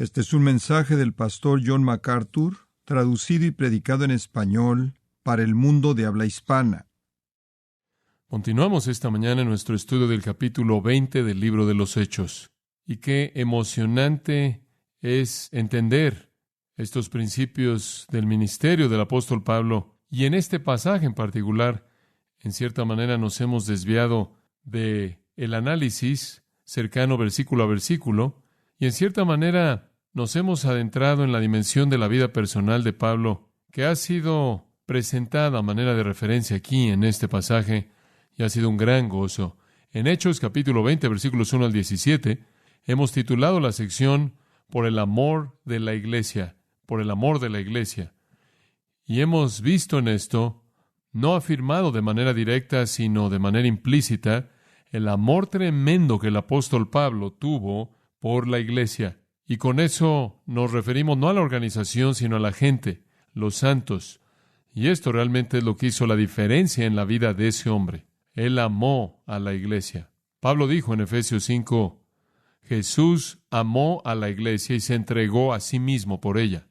Este es un mensaje del pastor John MacArthur, traducido y predicado en español para el mundo de habla hispana. Continuamos esta mañana en nuestro estudio del capítulo 20 del libro de los Hechos. Y qué emocionante es entender estos principios del ministerio del apóstol Pablo. Y en este pasaje en particular, en cierta manera nos hemos desviado de el análisis cercano versículo a versículo, y en cierta manera nos hemos adentrado en la dimensión de la vida personal de Pablo, que ha sido presentada a manera de referencia aquí en este pasaje, y ha sido un gran gozo. En Hechos capítulo 20, versículos 1 al 17, hemos titulado la sección Por el amor de la iglesia, por el amor de la iglesia. Y hemos visto en esto, no afirmado de manera directa, sino de manera implícita, el amor tremendo que el apóstol Pablo tuvo por la iglesia. Y con eso nos referimos no a la organización, sino a la gente, los santos. Y esto realmente es lo que hizo la diferencia en la vida de ese hombre. Él amó a la iglesia. Pablo dijo en Efesios 5, Jesús amó a la iglesia y se entregó a sí mismo por ella.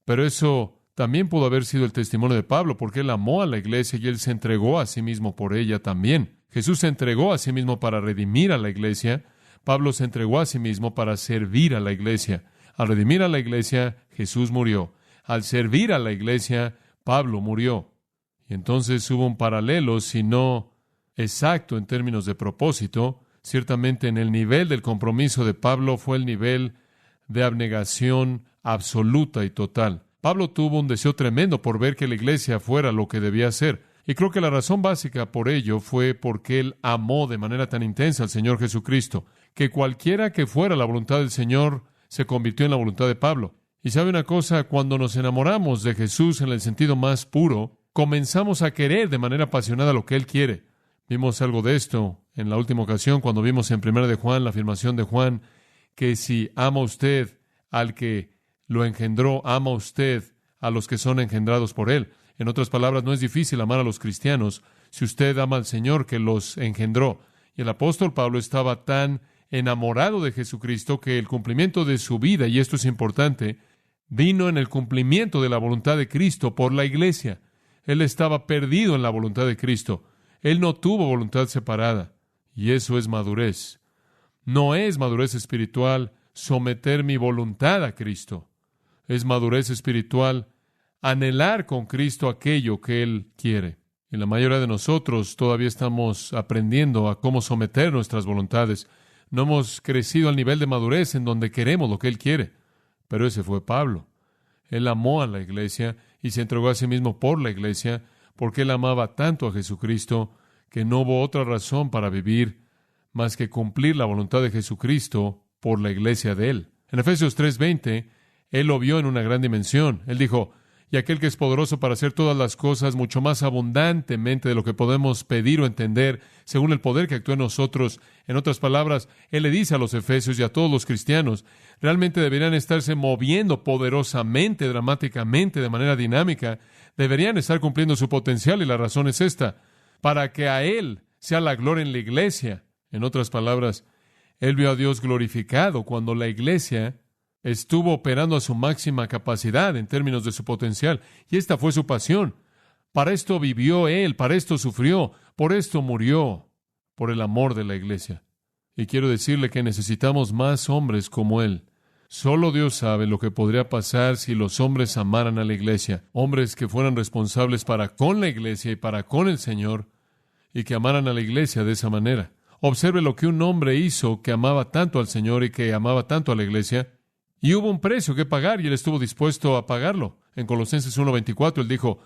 Pero eso también pudo haber sido el testimonio de Pablo, porque él amó a la iglesia y él se entregó a sí mismo por ella también. Jesús se entregó a sí mismo para redimir a la iglesia. Pablo se entregó a sí mismo para servir a la iglesia. Al redimir a la iglesia, Jesús murió. Al servir a la iglesia, Pablo murió. Y entonces hubo un paralelo, si no exacto en términos de propósito. Ciertamente en el nivel del compromiso de Pablo fue el nivel de abnegación absoluta y total. Pablo tuvo un deseo tremendo por ver que la iglesia fuera lo que debía ser. Y creo que la razón básica por ello fue porque él amó de manera tan intensa al Señor Jesucristo, que cualquiera que fuera la voluntad del Señor se convirtió en la voluntad de Pablo. Y sabe una cosa, cuando nos enamoramos de Jesús en el sentido más puro, comenzamos a querer de manera apasionada lo que Él quiere. Vimos algo de esto en la última ocasión cuando vimos en 1 de Juan, la afirmación de Juan, que si ama usted al que lo engendró, ama usted a los que son engendrados por Él. En otras palabras, no es difícil amar a los cristianos si usted ama al Señor que los engendró. Y el apóstol Pablo estaba tan enamorado de Jesucristo que el cumplimiento de su vida, y esto es importante, vino en el cumplimiento de la voluntad de Cristo por la iglesia. Él estaba perdido en la voluntad de Cristo. Él no tuvo voluntad separada. Y eso es madurez. No es madurez espiritual someter mi voluntad a Cristo. Es madurez espiritual anhelar con Cristo aquello que Él quiere. Y la mayoría de nosotros todavía estamos aprendiendo a cómo someter nuestras voluntades. No hemos crecido al nivel de madurez en donde queremos lo que Él quiere. Pero ese fue Pablo. Él amó a la iglesia y se entregó a sí mismo por la iglesia porque Él amaba tanto a Jesucristo que no hubo otra razón para vivir más que cumplir la voluntad de Jesucristo por la iglesia de Él. En Efesios 3:20, Él lo vio en una gran dimensión. Él dijo, y aquel que es poderoso para hacer todas las cosas mucho más abundantemente de lo que podemos pedir o entender, según el poder que actúa en nosotros. En otras palabras, Él le dice a los efesios y a todos los cristianos, realmente deberían estarse moviendo poderosamente, dramáticamente, de manera dinámica. Deberían estar cumpliendo su potencial, y la razón es esta, para que a Él sea la gloria en la iglesia. En otras palabras, Él vio a Dios glorificado cuando la iglesia estuvo operando a su máxima capacidad en términos de su potencial, y esta fue su pasión. Para esto vivió Él, para esto sufrió, por esto murió, por el amor de la iglesia. Y quiero decirle que necesitamos más hombres como Él. Solo Dios sabe lo que podría pasar si los hombres amaran a la iglesia, hombres que fueran responsables para con la iglesia y para con el Señor, y que amaran a la iglesia de esa manera. Observe lo que un hombre hizo que amaba tanto al Señor y que amaba tanto a la iglesia. Y hubo un precio que pagar y Él estuvo dispuesto a pagarlo. En Colosenses 1:24 Él dijo,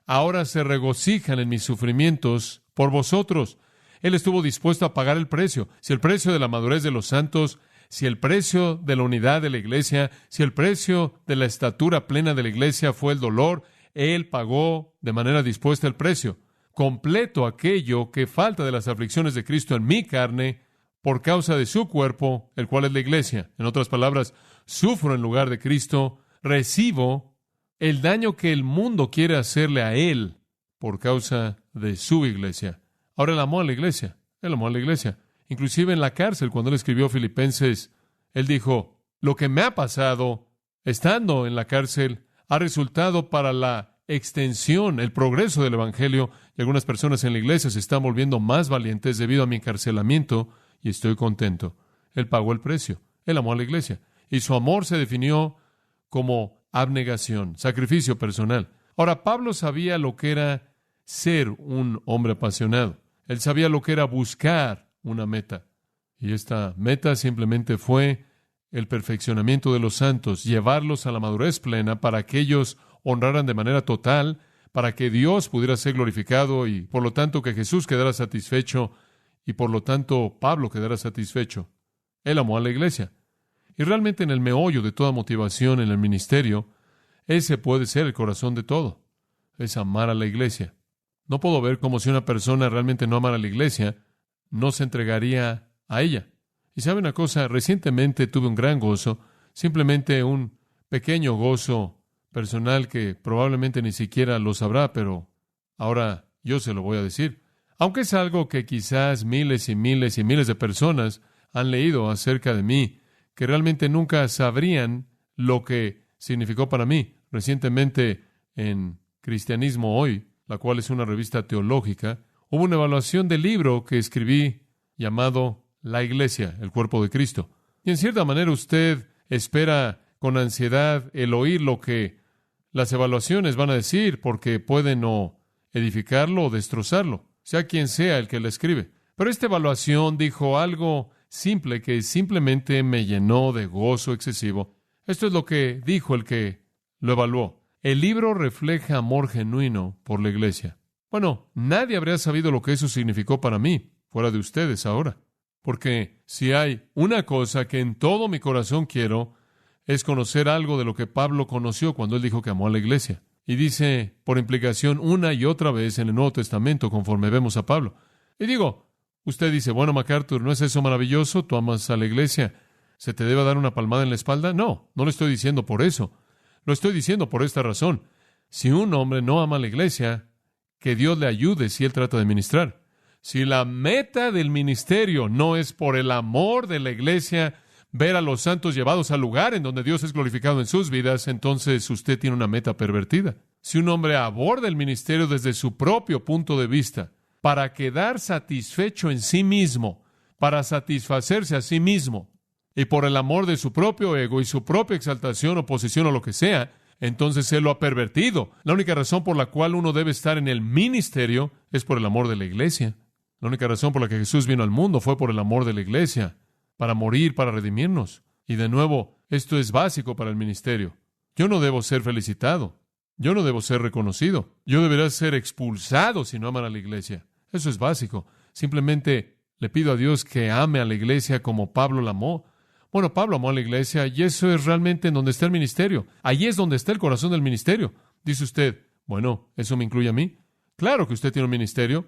ahora se regocijan en mis sufrimientos por vosotros. Él estuvo dispuesto a pagar el precio. Si el precio de la madurez de los santos, si el precio de la unidad de la iglesia, si el precio de la estatura plena de la iglesia fue el dolor, Él pagó de manera dispuesta el precio. Completo aquello que falta de las aflicciones de Cristo en mi carne por causa de su cuerpo, el cual es la iglesia. En otras palabras, sufro en lugar de Cristo, recibo el daño que el mundo quiere hacerle a Él por causa de su iglesia. Ahora Él amó a la iglesia. Él amó a la iglesia. Inclusive en la cárcel, cuando Él escribió Filipenses, Él dijo, lo que me ha pasado estando en la cárcel ha resultado para la extensión, el progreso del Evangelio, y algunas personas en la iglesia se están volviendo más valientes debido a mi encarcelamiento, y estoy contento. Él pagó el precio. Él amó a la iglesia. Y su amor se definió como abnegación, sacrificio personal. Ahora, Pablo sabía lo que era ser un hombre apasionado. Él sabía lo que era buscar una meta. Y esta meta simplemente fue el perfeccionamiento de los santos, llevarlos a la madurez plena para que ellos honraran de manera total, para que Dios pudiera ser glorificado y, por lo tanto, que Jesús quedara satisfecho y, por lo tanto, Pablo quedara satisfecho. Él amó a la iglesia. Y realmente en el meollo de toda motivación en el ministerio, ese puede ser el corazón de todo. Es amar a la iglesia. No puedo ver cómo si una persona realmente no amara a la iglesia, no se entregaría a ella. Y sabe una cosa, recientemente tuve un gran gozo, simplemente un pequeño gozo personal que probablemente ni siquiera lo sabrá, pero ahora yo se lo voy a decir. Aunque es algo que quizás miles y miles y miles de personas han leído acerca de mí, que realmente nunca sabrían lo que significó para mí. Recientemente en Cristianismo Hoy, la cual es una revista teológica, hubo una evaluación del libro que escribí llamado La Iglesia, el cuerpo de Cristo. Y en cierta manera usted espera con ansiedad el oír lo que las evaluaciones van a decir, porque pueden o edificarlo o destrozarlo, sea quien sea el que la escribe. Pero esta evaluación dijo algo simple que simplemente me llenó de gozo excesivo. Esto es lo que dijo el que lo evaluó. El libro refleja amor genuino por la iglesia. Bueno, nadie habría sabido lo que eso significó para mí, fuera de ustedes ahora. Porque si hay una cosa que en todo mi corazón quiero, es conocer algo de lo que Pablo conoció cuando él dijo que amó a la iglesia. Y dice, por implicación, una y otra vez en el Nuevo Testamento, conforme vemos a Pablo. Y digo, usted dice, bueno, MacArthur, ¿no es eso maravilloso? Tú amas a la iglesia. ¿Se te debe dar una palmada en la espalda? No, no lo estoy diciendo por eso. Lo estoy diciendo por esta razón. Si un hombre no ama a la iglesia, que Dios le ayude si él trata de ministrar. Si la meta del ministerio no es por el amor de la iglesia, ver a los santos llevados al lugar en donde Dios es glorificado en sus vidas, entonces usted tiene una meta pervertida. Si un hombre aborda el ministerio desde su propio punto de vista, para quedar satisfecho en sí mismo, para satisfacerse a sí mismo, y por el amor de su propio ego y su propia exaltación o posición o lo que sea, entonces él lo ha pervertido. La única razón por la cual uno debe estar en el ministerio es por el amor de la iglesia. La única razón por la que Jesús vino al mundo fue por el amor de la iglesia, para morir, para redimirnos. Y de nuevo, esto es básico para el ministerio. Yo no debo ser felicitado. Yo no debo ser reconocido. Yo debería ser expulsado si no aman a la iglesia. Eso es básico. Simplemente le pido a Dios que ame a la iglesia como Pablo la amó. Bueno, Pablo amó a la iglesia y eso es realmente en donde está el ministerio. Allí es donde está el corazón del ministerio. Dice usted, bueno, ¿eso me incluye a mí? Claro que usted tiene un ministerio.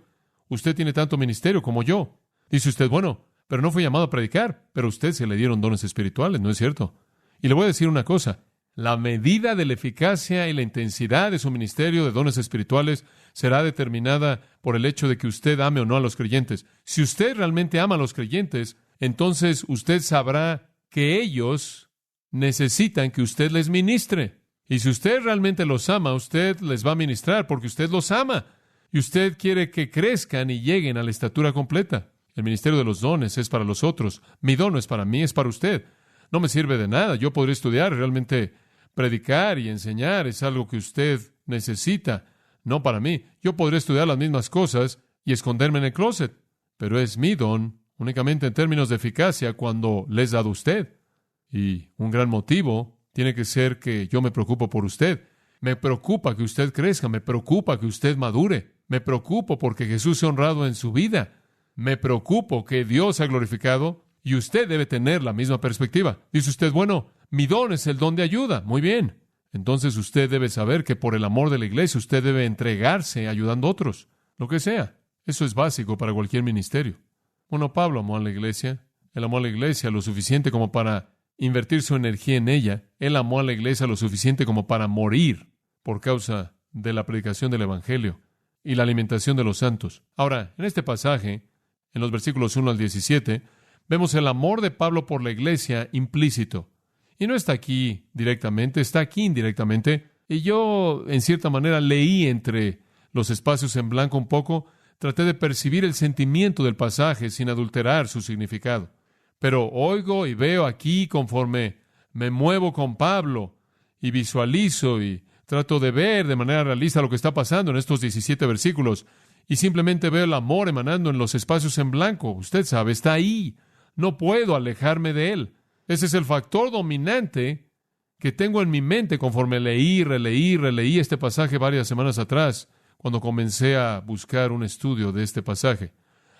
Usted tiene tanto ministerio como yo. Dice usted, bueno, pero no fue llamado a predicar, pero a usted se le dieron dones espirituales, ¿no es cierto? Y le voy a decir una cosa. La medida de la eficacia y la intensidad de su ministerio de dones espirituales será determinada por el hecho de que usted ame o no a los creyentes. Si usted realmente ama a los creyentes, entonces usted sabrá que ellos necesitan que usted les ministre. Y si usted realmente los ama, usted les va a ministrar porque usted los ama. Y usted quiere que crezcan y lleguen a la estatura completa. El ministerio de los dones es para los otros. Mi don no es para mí, es para usted. No me sirve de nada. Yo podría estudiar, realmente predicar y enseñar es algo que usted necesita, no para mí. Yo podría estudiar las mismas cosas y esconderme en el closet, pero es mi don únicamente en términos de eficacia cuando le he dado a usted. Y un gran motivo tiene que ser que yo me preocupo por usted. Me preocupa que usted crezca, me preocupa que usted madure, me preocupo porque Jesús sea honrado en su vida. Me preocupo que Dios sea glorificado y usted debe tener la misma perspectiva. Dice usted, bueno, mi don es el don de ayuda. Muy bien. Entonces usted debe saber que por el amor de la iglesia usted debe entregarse ayudando a otros, lo que sea. Eso es básico para cualquier ministerio. Bueno, Pablo amó a la iglesia. Él amó a la iglesia lo suficiente como para invertir su energía en ella. Él amó a la iglesia lo suficiente como para morir por causa de la predicación del Evangelio y la alimentación de los santos. Ahora, en este pasaje, en los versículos 1 al 17, vemos el amor de Pablo por la iglesia implícito. Y no está aquí directamente, está aquí indirectamente. Y yo, en cierta manera, leí entre los espacios en blanco un poco, traté de percibir el sentimiento del pasaje sin adulterar su significado. Pero oigo y veo aquí conforme me muevo con Pablo y visualizo y trato de ver de manera realista lo que está pasando en estos 17 versículos y simplemente veo el amor emanando en los espacios en blanco. Usted sabe, está ahí. No puedo alejarme de él. Ese es el factor dominante que tengo en mi mente conforme releí este pasaje varias semanas atrás, cuando comencé a buscar un estudio de este pasaje.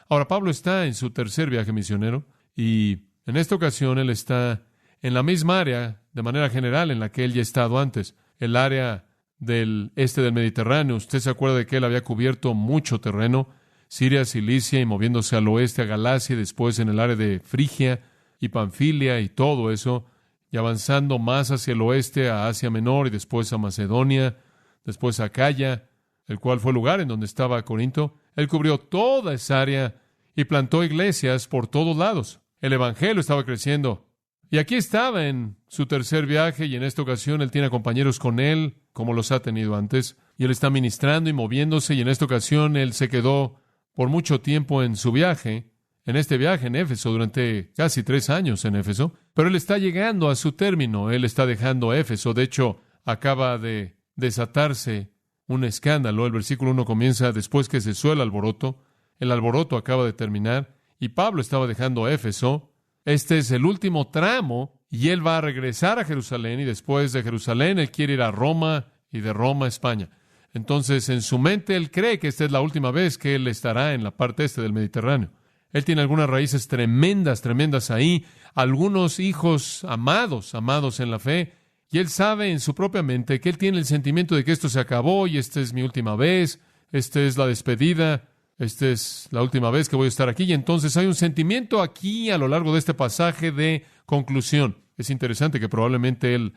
Ahora, Pablo está en su tercer viaje misionero y en esta ocasión él está en la misma área, de manera general, en la que él ya ha estado antes, el área del este del Mediterráneo. Usted se acuerda de que él había cubierto mucho terreno, Siria, Cilicia, y moviéndose al oeste a Galacia, y después en el área de Frigia y Panfilia y todo eso, y avanzando más hacia el oeste a Asia Menor y después a Macedonia, después a Acaya, el cual fue el lugar en donde estaba Corinto. Él cubrió toda esa área y plantó iglesias por todos lados. El evangelio estaba creciendo. Y aquí estaba en su tercer viaje, y en esta ocasión él tiene compañeros con él, como los ha tenido antes, y él está ministrando y moviéndose, y en esta ocasión él se quedó por mucho tiempo en su viaje, en este viaje en Éfeso, durante casi 3 años en Éfeso, pero él está llegando a su término, él está dejando Éfeso. De hecho, acaba de desatarse un escándalo. El versículo 1 comienza: después que cesó el alboroto acaba de terminar, y Pablo estaba dejando Éfeso. Este es el último tramo, y él va a regresar a Jerusalén, y después de Jerusalén él quiere ir a Roma, y de Roma a España. Entonces, en su mente, él cree que esta es la última vez que él estará en la parte este del Mediterráneo. Él tiene algunas raíces tremendas ahí, algunos hijos amados en la fe, y él sabe en su propia mente que él tiene el sentimiento de que esto se acabó, y esta es mi última vez, esta es la despedida, esta es la última vez que voy a estar aquí. Y entonces hay un sentimiento aquí a lo largo de este pasaje de conclusión. Es interesante que probablemente él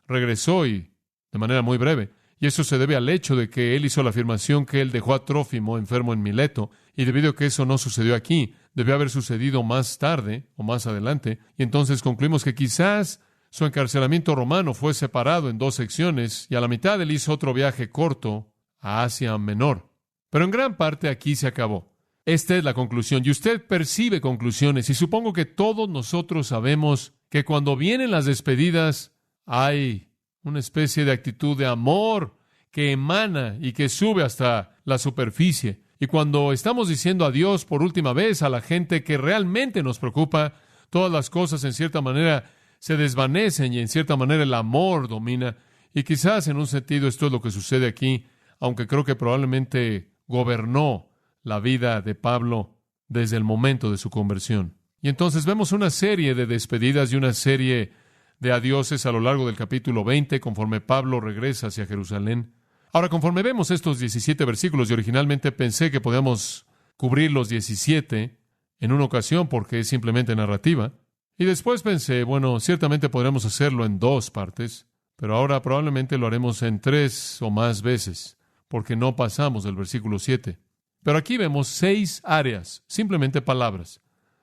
regresó y de manera muy breve. Y eso se debe al hecho de que él hizo la afirmación que él dejó a Trófimo enfermo en Mileto, y debido a que eso no sucedió aquí, debió haber sucedido más tarde o más adelante, y entonces concluimos que quizás su encarcelamiento romano fue separado en 2 secciones, y a la mitad él hizo otro viaje corto a Asia Menor. Pero en gran parte aquí se acabó. Esta es la conclusión, y usted percibe conclusiones, y supongo que todos nosotros sabemos que cuando vienen las despedidas hay una especie de actitud de amor que emana y que sube hasta la superficie. Y cuando estamos diciendo adiós por última vez a la gente que realmente nos preocupa, todas las cosas en cierta manera se desvanecen y en cierta manera el amor domina. Y quizás en un sentido esto es lo que sucede aquí, aunque creo que probablemente gobernó la vida de Pablo desde el momento de su conversión. Y entonces vemos una serie de despedidas y una serie de adioses a lo largo del capítulo 20, conforme Pablo regresa hacia Jerusalén. Ahora, conforme vemos estos 17 versículos, y originalmente pensé que podíamos cubrir los 17 en una ocasión porque es simplemente narrativa, y después pensé, bueno, ciertamente podremos hacerlo en 2 partes, pero ahora probablemente lo haremos en 3 o más veces, porque no pasamos del versículo 7. Pero aquí vemos 6 áreas, simplemente palabras.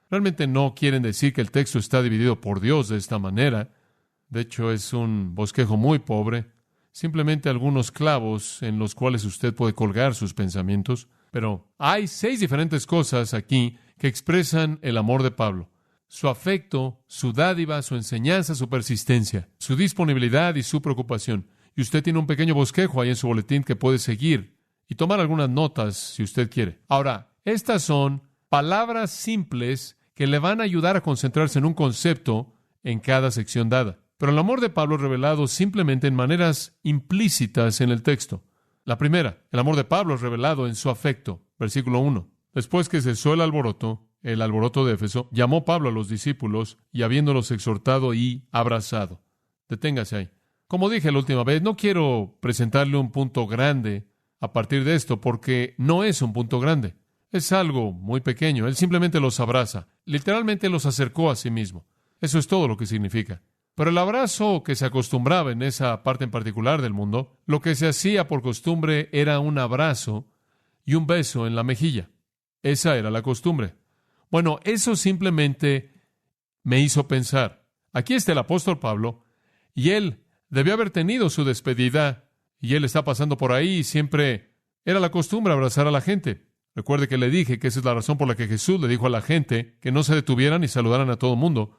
Realmente no quieren decir que el texto está dividido por Dios de esta manera. De hecho, es un bosquejo muy pobre, simplemente algunos clavos en los cuales usted puede colgar sus pensamientos. Pero hay 6 diferentes cosas aquí que expresan el amor de Pablo: su afecto, su dádiva, su enseñanza, su persistencia, su disponibilidad y su preocupación. Y usted tiene un pequeño bosquejo ahí en su boletín que puede seguir y tomar algunas notas si usted quiere. Ahora, estas son palabras simples que le van a ayudar a concentrarse en un concepto en cada sección dada. Pero el amor de Pablo es revelado simplemente en maneras implícitas en el texto. La primera, el amor de Pablo es revelado en su afecto. Versículo 1. Después que cesó el alboroto de Éfeso, llamó Pablo a los discípulos y habiéndolos exhortado y abrazado. Deténgase ahí. Como dije la última vez, no quiero presentarle un punto grande a partir de esto, porque no es un punto grande. Es algo muy pequeño. Él simplemente los abraza. Literalmente los acercó a sí mismo. Eso es todo lo que significa. Pero el abrazo que se acostumbraba en esa parte en particular del mundo, lo que se hacía por costumbre era un abrazo y un beso en la mejilla. Esa era la costumbre. Bueno, eso simplemente me hizo pensar. Aquí está el apóstol Pablo Y él debió haber tenido su despedida, y él está pasando por ahí, y siempre era la costumbre abrazar a la gente. Recuerde que le dije que esa es la razón por la que Jesús le dijo a la gente que no se detuvieran y saludaran a todo el mundo,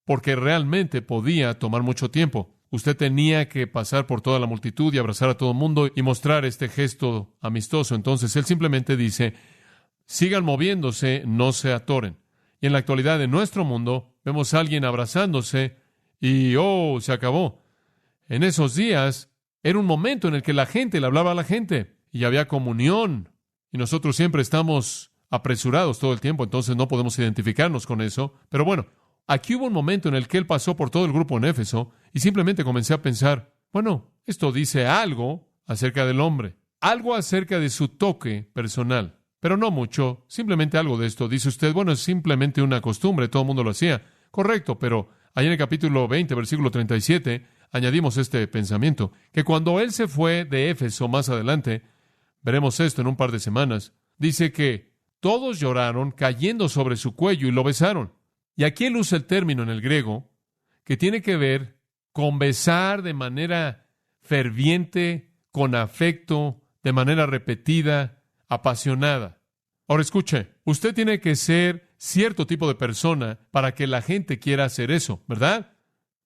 porque realmente podía tomar mucho tiempo. Usted tenía que pasar por toda la multitud y abrazar a todo el mundo y mostrar este gesto amistoso. Entonces, él simplemente dice, sigan moviéndose, no se atoren. Y en la actualidad de nuestro mundo, vemos a alguien abrazándose y, se acabó. En esos días, era un momento en el que la gente le hablaba a la gente y había comunión. Y nosotros siempre estamos apresurados todo el tiempo, entonces no podemos identificarnos con eso. Pero bueno, aquí hubo un momento en el que él pasó por todo el grupo en Éfeso y simplemente comencé a pensar, bueno, esto dice algo acerca del hombre, algo acerca de su toque personal, pero no mucho, simplemente algo de esto. Dice usted, bueno, es simplemente una costumbre, todo el mundo lo hacía. Correcto, pero ahí en el capítulo 20, versículo 37, añadimos este pensamiento, que cuando él se fue de Éfeso más adelante, veremos esto en un par de semanas, dice que todos lloraron cayendo sobre su cuello y lo besaron. Y aquí él usa el término en el griego que tiene que ver con besar de manera ferviente, con afecto, de manera repetida, apasionada. Ahora escuche, usted tiene que ser cierto tipo de persona para que la gente quiera hacer eso, ¿verdad?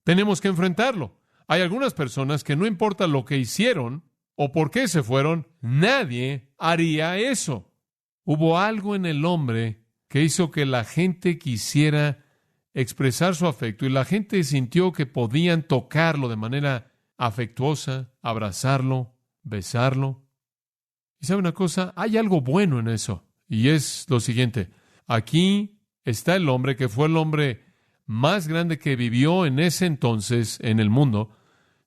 Tenemos que enfrentarlo. Hay algunas personas que no importa lo que hicieron o por qué se fueron, nadie haría eso. Hubo algo en el hombre que hizo que la gente quisiera expresar su afecto y la gente sintió que podían tocarlo de manera afectuosa, abrazarlo, besarlo. Y sabe una cosa, hay algo bueno en eso, y es lo siguiente. Aquí está el hombre que fue el hombre más grande que vivió en ese entonces en el mundo,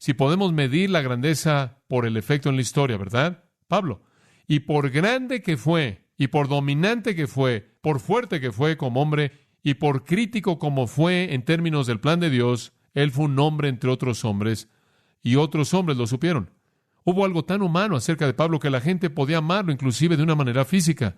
si podemos medir la grandeza por el efecto en la historia, ¿verdad? Pablo. Y por grande que fue, y por dominante que fue, por fuerte que fue como hombre, y por crítico como fue en términos del plan de Dios, él fue un hombre entre otros hombres, y otros hombres lo supieron. Hubo algo tan humano acerca de Pablo que la gente podía amarlo inclusive de una manera física.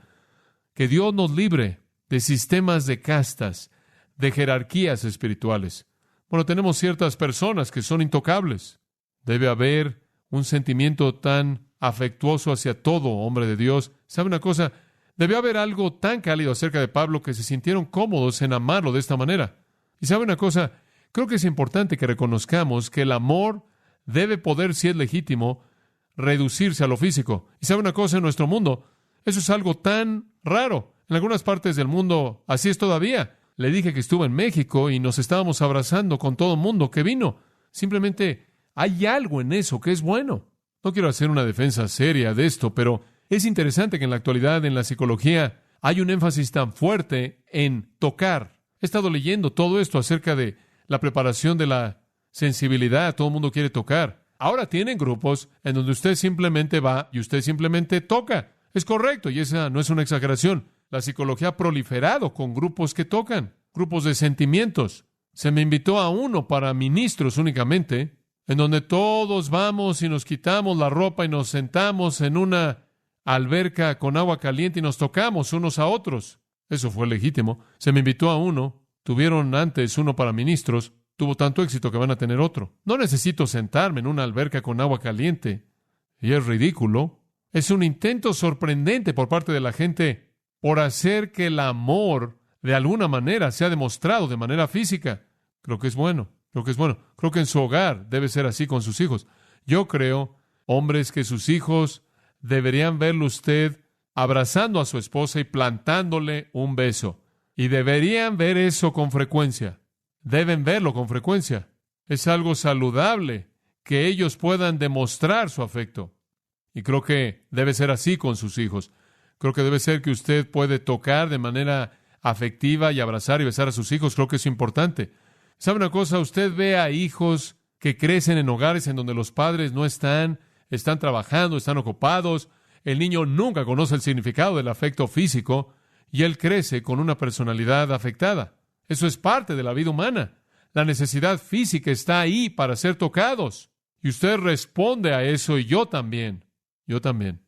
Que Dios nos libre de sistemas de castas, de jerarquías espirituales. Bueno, tenemos ciertas personas que son intocables. Debe haber un sentimiento tan afectuoso hacia todo hombre de Dios. ¿Sabe una cosa? Debió haber algo tan cálido acerca de Pablo que se sintieron cómodos en amarlo de esta manera. Y ¿sabe una cosa? Creo que es importante que reconozcamos que el amor debe poder, si es legítimo, reducirse a lo físico. Y ¿sabe una cosa? En nuestro mundo, eso es algo tan raro. En algunas partes del mundo así es todavía. Le dije que estuve en México y nos estábamos abrazando con todo el mundo que vino. Simplemente hay algo en eso que es bueno. No quiero hacer una defensa seria de esto, pero es interesante que en la actualidad, en la psicología, hay un énfasis tan fuerte en tocar. He estado leyendo todo esto acerca de la preparación de la sensibilidad. Todo el mundo quiere tocar. Ahora tienen grupos en donde usted simplemente va y usted simplemente toca. Es correcto, y esa no es una exageración. La psicología ha proliferado con grupos que tocan, grupos de sentimientos. Se me invitó a uno para ministros únicamente, en donde todos vamos y nos quitamos la ropa y nos sentamos en una alberca con agua caliente y nos tocamos unos a otros. Eso fue legítimo. Se me invitó a uno. Tuvieron antes uno para ministros. Tuvo tanto éxito que van a tener otro. No necesito sentarme en una alberca con agua caliente. Y es ridículo. Es un intento sorprendente por parte de la gente por hacer que el amor de alguna manera sea demostrado de manera física. Creo que es bueno. Creo que en su hogar debe ser así con sus hijos. Yo creo, hombres, que sus hijos deberían verlo usted abrazando a su esposa y plantándole un beso. Y deberían ver eso con frecuencia. Deben verlo con frecuencia. Es algo saludable que ellos puedan demostrar su afecto. Y creo que debe ser así con sus hijos. Creo que debe ser que usted puede tocar de manera afectiva y abrazar y besar a sus hijos. Creo que es importante. ¿Sabe una cosa? Usted ve a hijos que crecen en hogares en donde los padres no están trabajando, están ocupados. El niño nunca conoce el significado del afecto físico y él crece con una personalidad afectada. Eso es parte de la vida humana. La necesidad física está ahí para ser tocados. Y usted responde a eso y yo también. Yo también.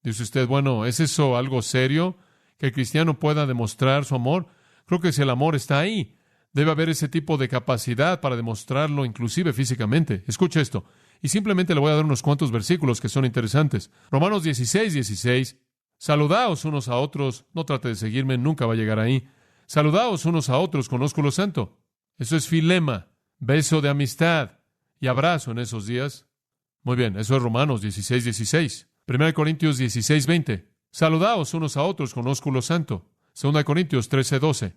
Dice usted, bueno, ¿es eso algo serio? ¿Que el cristiano pueda demostrar su amor? Creo que si el amor está ahí, Debe haber ese tipo de capacidad para demostrarlo, inclusive físicamente. Escucha esto. Y simplemente le voy a dar unos cuantos versículos que son interesantes. Romanos 16:16. Saludaos unos a otros. No trate de seguirme, nunca va a llegar ahí. Saludaos unos a otros con ósculo santo. Eso es filema, beso de amistad y abrazo en esos días. Muy bien, eso es Romanos 16:16. 1 Corintios 16:20. Saludaos unos a otros con ósculo santo. 2 Corintios 13:12.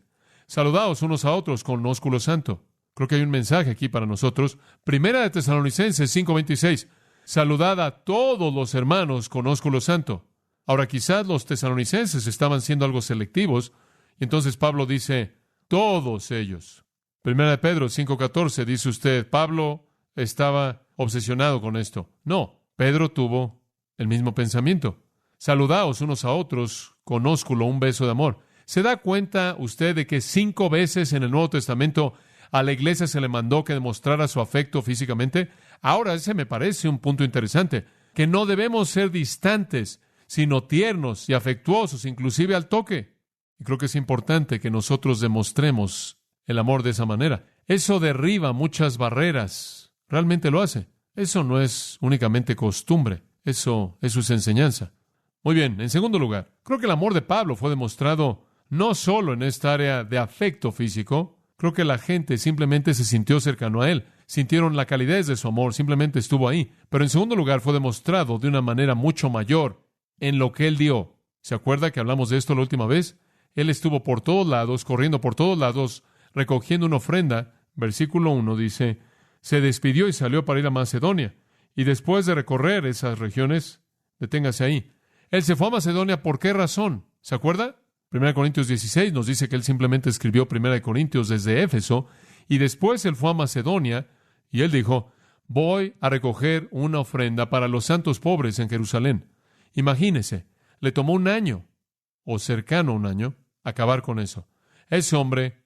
Saludaos unos a otros con ósculo santo. Creo que hay un mensaje aquí para nosotros. 1 de Tesalonicenses 5:26. Saludad a todos los hermanos con ósculo santo. Ahora, quizás los tesalonicenses estaban siendo algo selectivos, y entonces Pablo dice, todos ellos. 1 de Pedro 5:14 dice usted, Pablo estaba obsesionado con esto. No, Pedro tuvo el mismo pensamiento. Saludaos unos a otros con ósculo, un beso de amor. ¿Se da cuenta usted de que 5 veces en el Nuevo Testamento a la iglesia se le mandó que demostrara su afecto físicamente? Ahora, ese me parece un punto interesante, que no debemos ser distantes, sino tiernos y afectuosos, inclusive al toque. Y creo que es importante que nosotros demostremos el amor de esa manera. Eso derriba muchas barreras. Realmente lo hace. Eso no es únicamente costumbre. Eso es su enseñanza. Muy bien, en segundo lugar, creo que el amor de Pablo fue demostrado no solo en esta área de afecto físico. Creo que la gente simplemente se sintió cercano a él. Sintieron la calidez de su amor, simplemente estuvo ahí. Pero en segundo lugar, fue demostrado de una manera mucho mayor en lo que él dio. ¿Se acuerda que hablamos de esto la última vez? Él estuvo por todos lados, corriendo por todos lados, recogiendo una ofrenda. Versículo 1 dice, se despidió y salió para ir a Macedonia. Y después de recorrer esas regiones, deténgase ahí. Él se fue a Macedonia, ¿por qué razón? ¿Se acuerda? 1 Corintios 16 nos dice que él simplemente escribió 1 Corintios desde Éfeso, y después él fue a Macedonia, y él dijo, voy a recoger una ofrenda para los santos pobres en Jerusalén. Imagínese, le tomó 1 año, o cercano a 1 año, acabar con eso. Ese hombre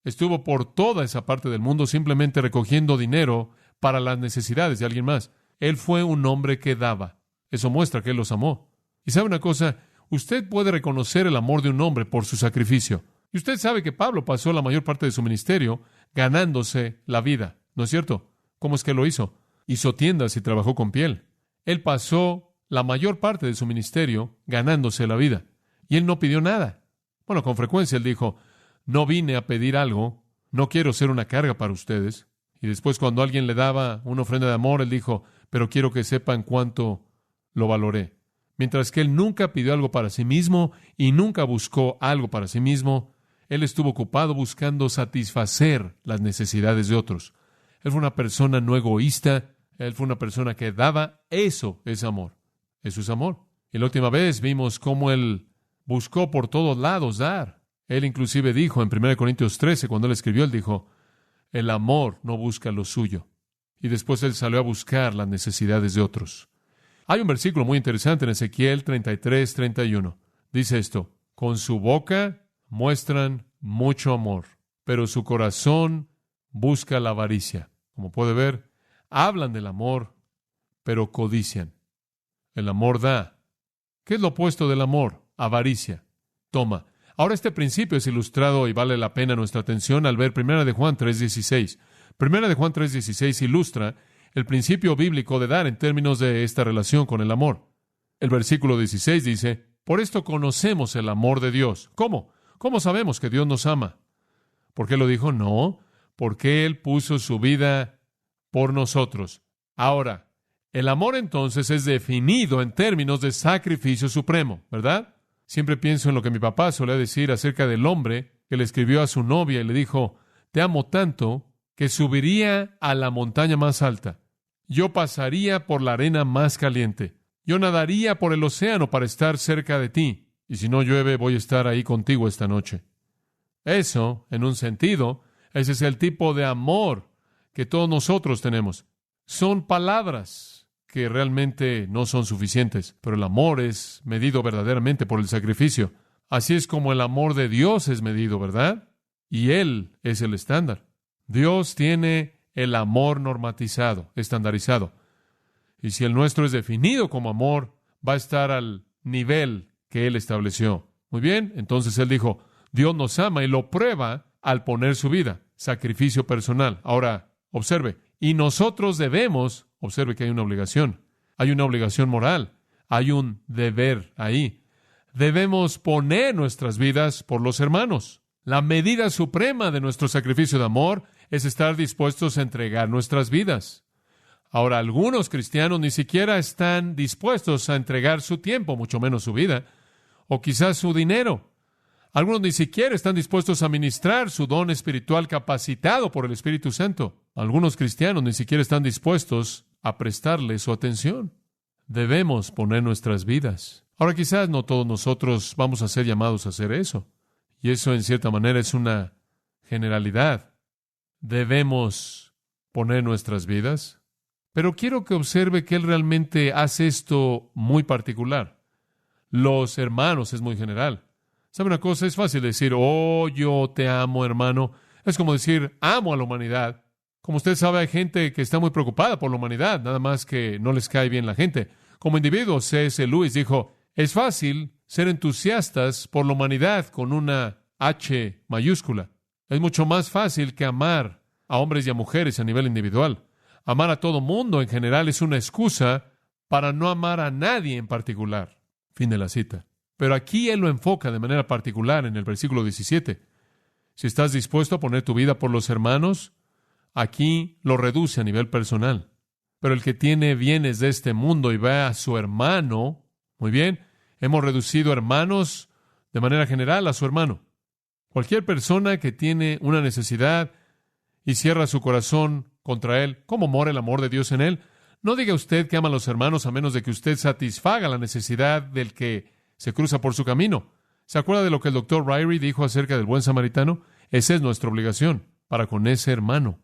estuvo por toda esa parte del mundo simplemente recogiendo dinero para las necesidades de alguien más. Él fue un hombre que daba. Eso muestra que él los amó. Y sabe una cosa, usted puede reconocer el amor de un hombre por su sacrificio. Y usted sabe que Pablo pasó la mayor parte de su ministerio ganándose la vida, ¿no es cierto? ¿Cómo es que lo hizo? Hizo tiendas y trabajó con piel. Él pasó la mayor parte de su ministerio ganándose la vida. Y él no pidió nada. Bueno, con frecuencia él dijo, no vine a pedir algo, no quiero ser una carga para ustedes. Y después cuando alguien le daba una ofrenda de amor, él dijo, pero quiero que sepan cuánto lo valoré. Mientras que él nunca pidió algo para sí mismo y nunca buscó algo para sí mismo, él estuvo ocupado buscando satisfacer las necesidades de otros. Él fue una persona no egoísta, él fue una persona que daba. Eso es amor. Eso es amor. Y la última vez vimos cómo él buscó por todos lados dar. Él inclusive dijo en 1 Corintios 13, cuando él escribió, él dijo, el amor no busca lo suyo. Y después él salió a buscar las necesidades de otros. Hay un versículo muy interesante en Ezequiel 33:31. Dice esto, con su boca muestran mucho amor, pero su corazón busca la avaricia. Como puede ver, hablan del amor, pero codician. El amor da. ¿Qué es lo opuesto del amor? Avaricia. Toma. Ahora este principio es ilustrado y vale la pena nuestra atención al ver 1 de Juan 3:16. 1 de Juan 3:16 ilustra el principio bíblico de dar en términos de esta relación con el amor. El versículo 16 dice, por esto conocemos el amor de Dios. ¿Cómo? ¿Cómo sabemos que Dios nos ama? ¿Por qué lo dijo? No, porque Él puso su vida por nosotros. Ahora, el amor entonces es definido en términos de sacrificio supremo, ¿verdad? Siempre pienso en lo que mi papá solía decir acerca del hombre que le escribió a su novia y le dijo, te amo tanto que subiría a la montaña más alta. Yo pasaría por la arena más caliente. Yo nadaría por el océano para estar cerca de ti. Y si no llueve, voy a estar ahí contigo esta noche. Eso, en un sentido, ese es el tipo de amor que todos nosotros tenemos. Son palabras que realmente no son suficientes, pero el amor es medido verdaderamente por el sacrificio. Así es como el amor de Dios es medido, ¿verdad? Y Él es el estándar. Dios tiene el amor normatizado, estandarizado. Y si el nuestro es definido como amor, va a estar al nivel que Él estableció. Muy bien, entonces Él dijo, Dios nos ama y lo prueba al poner su vida. sacrificio personal. Ahora, observe, y nosotros debemos, observe que hay una obligación moral, hay un deber ahí. Debemos poner nuestras vidas por los hermanos. La medida suprema de nuestro sacrificio de amor es estar dispuestos a entregar nuestras vidas. Ahora, algunos cristianos ni siquiera están dispuestos a entregar su tiempo, mucho menos su vida, o quizás su dinero. Algunos ni siquiera están dispuestos a ministrar su don espiritual capacitado por el Espíritu Santo. Algunos cristianos ni siquiera están dispuestos a prestarle su atención. Debemos poner nuestras vidas. Ahora, quizás no todos nosotros vamos a ser llamados a hacer eso. Y eso, en cierta manera, es una generalidad. Debemos poner nuestras vidas. Pero quiero que observe que Él realmente hace esto muy particular. Los hermanos es muy general. ¿Sabe una cosa? Es fácil decir, oh, yo te amo, hermano. Es como decir, amo a la humanidad. Como usted sabe, hay gente que está muy preocupada por la humanidad, nada más que no les cae bien la gente. Como individuo, C.S. Lewis dijo, es fácil ser entusiastas por la humanidad con una H mayúscula. Es mucho más fácil que amar a hombres y a mujeres a nivel individual. Amar a todo mundo en general es una excusa para no amar a nadie en particular. Fin de la cita. Pero aquí Él lo enfoca de manera particular en el versículo 17. Si estás dispuesto a poner tu vida por los hermanos, aquí lo reduce a nivel personal. Pero el que tiene bienes de este mundo y ve a su hermano, muy bien, hemos reducido hermanos de manera general a su hermano. Cualquier persona que tiene una necesidad y cierra su corazón contra él, ¿cómo mora el amor de Dios en él? No diga usted que ama a los hermanos a menos de que usted satisfaga la necesidad del que se cruza por su camino. ¿Se acuerda de lo que el Dr. Ryrie dijo acerca del buen samaritano? Esa es nuestra obligación para con ese hermano.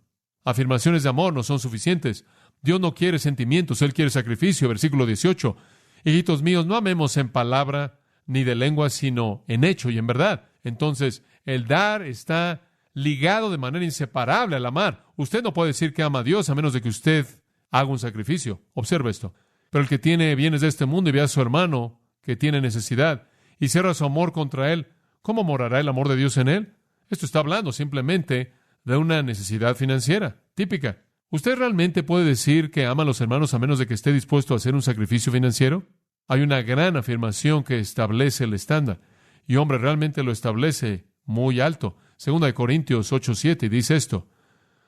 Afirmaciones de amor no son suficientes. Dios no quiere sentimientos, Él quiere sacrificio. Versículo 18. Hijitos míos, no amemos en palabra ni de lengua, sino en hecho y en verdad. Entonces, el dar está ligado de manera inseparable al amar. Usted no puede decir que ama a Dios a menos de que usted haga un sacrificio. Observe esto. Pero el que tiene bienes de este mundo y ve a su hermano que tiene necesidad y cierra su amor contra él, ¿cómo morará el amor de Dios en él? Esto está hablando simplemente de una necesidad financiera típica. ¿Usted realmente puede decir que ama a los hermanos a menos de que esté dispuesto a hacer un sacrificio financiero? Hay una gran afirmación que establece el estándar, y hombre, realmente lo establece muy alto. 2 Corintios 8:7 dice esto.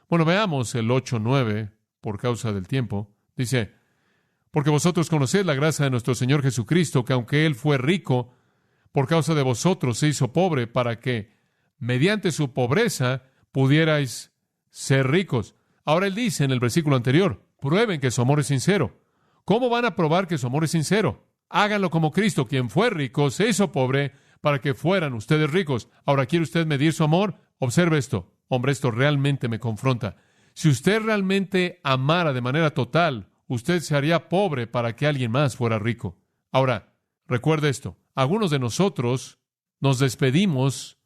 Bueno, veamos el 8:9 por causa del tiempo. Dice, porque vosotros conocéis la gracia de nuestro Señor Jesucristo, que aunque Él fue rico, por causa de vosotros se hizo pobre, para que, mediante su pobreza, pudierais ser ricos. Ahora Él dice en el versículo anterior, prueben que su amor es sincero. ¿Cómo van a probar que su amor es sincero? Háganlo como Cristo, quien fue rico, se hizo pobre, para que fueran ustedes ricos. Ahora, ¿quiere usted medir su amor? Observe esto. Hombre, esto realmente me confronta. Si usted realmente amara de manera total, usted se haría pobre para que alguien más fuera rico. Ahora, recuerde esto. Algunos de nosotros nos despedimos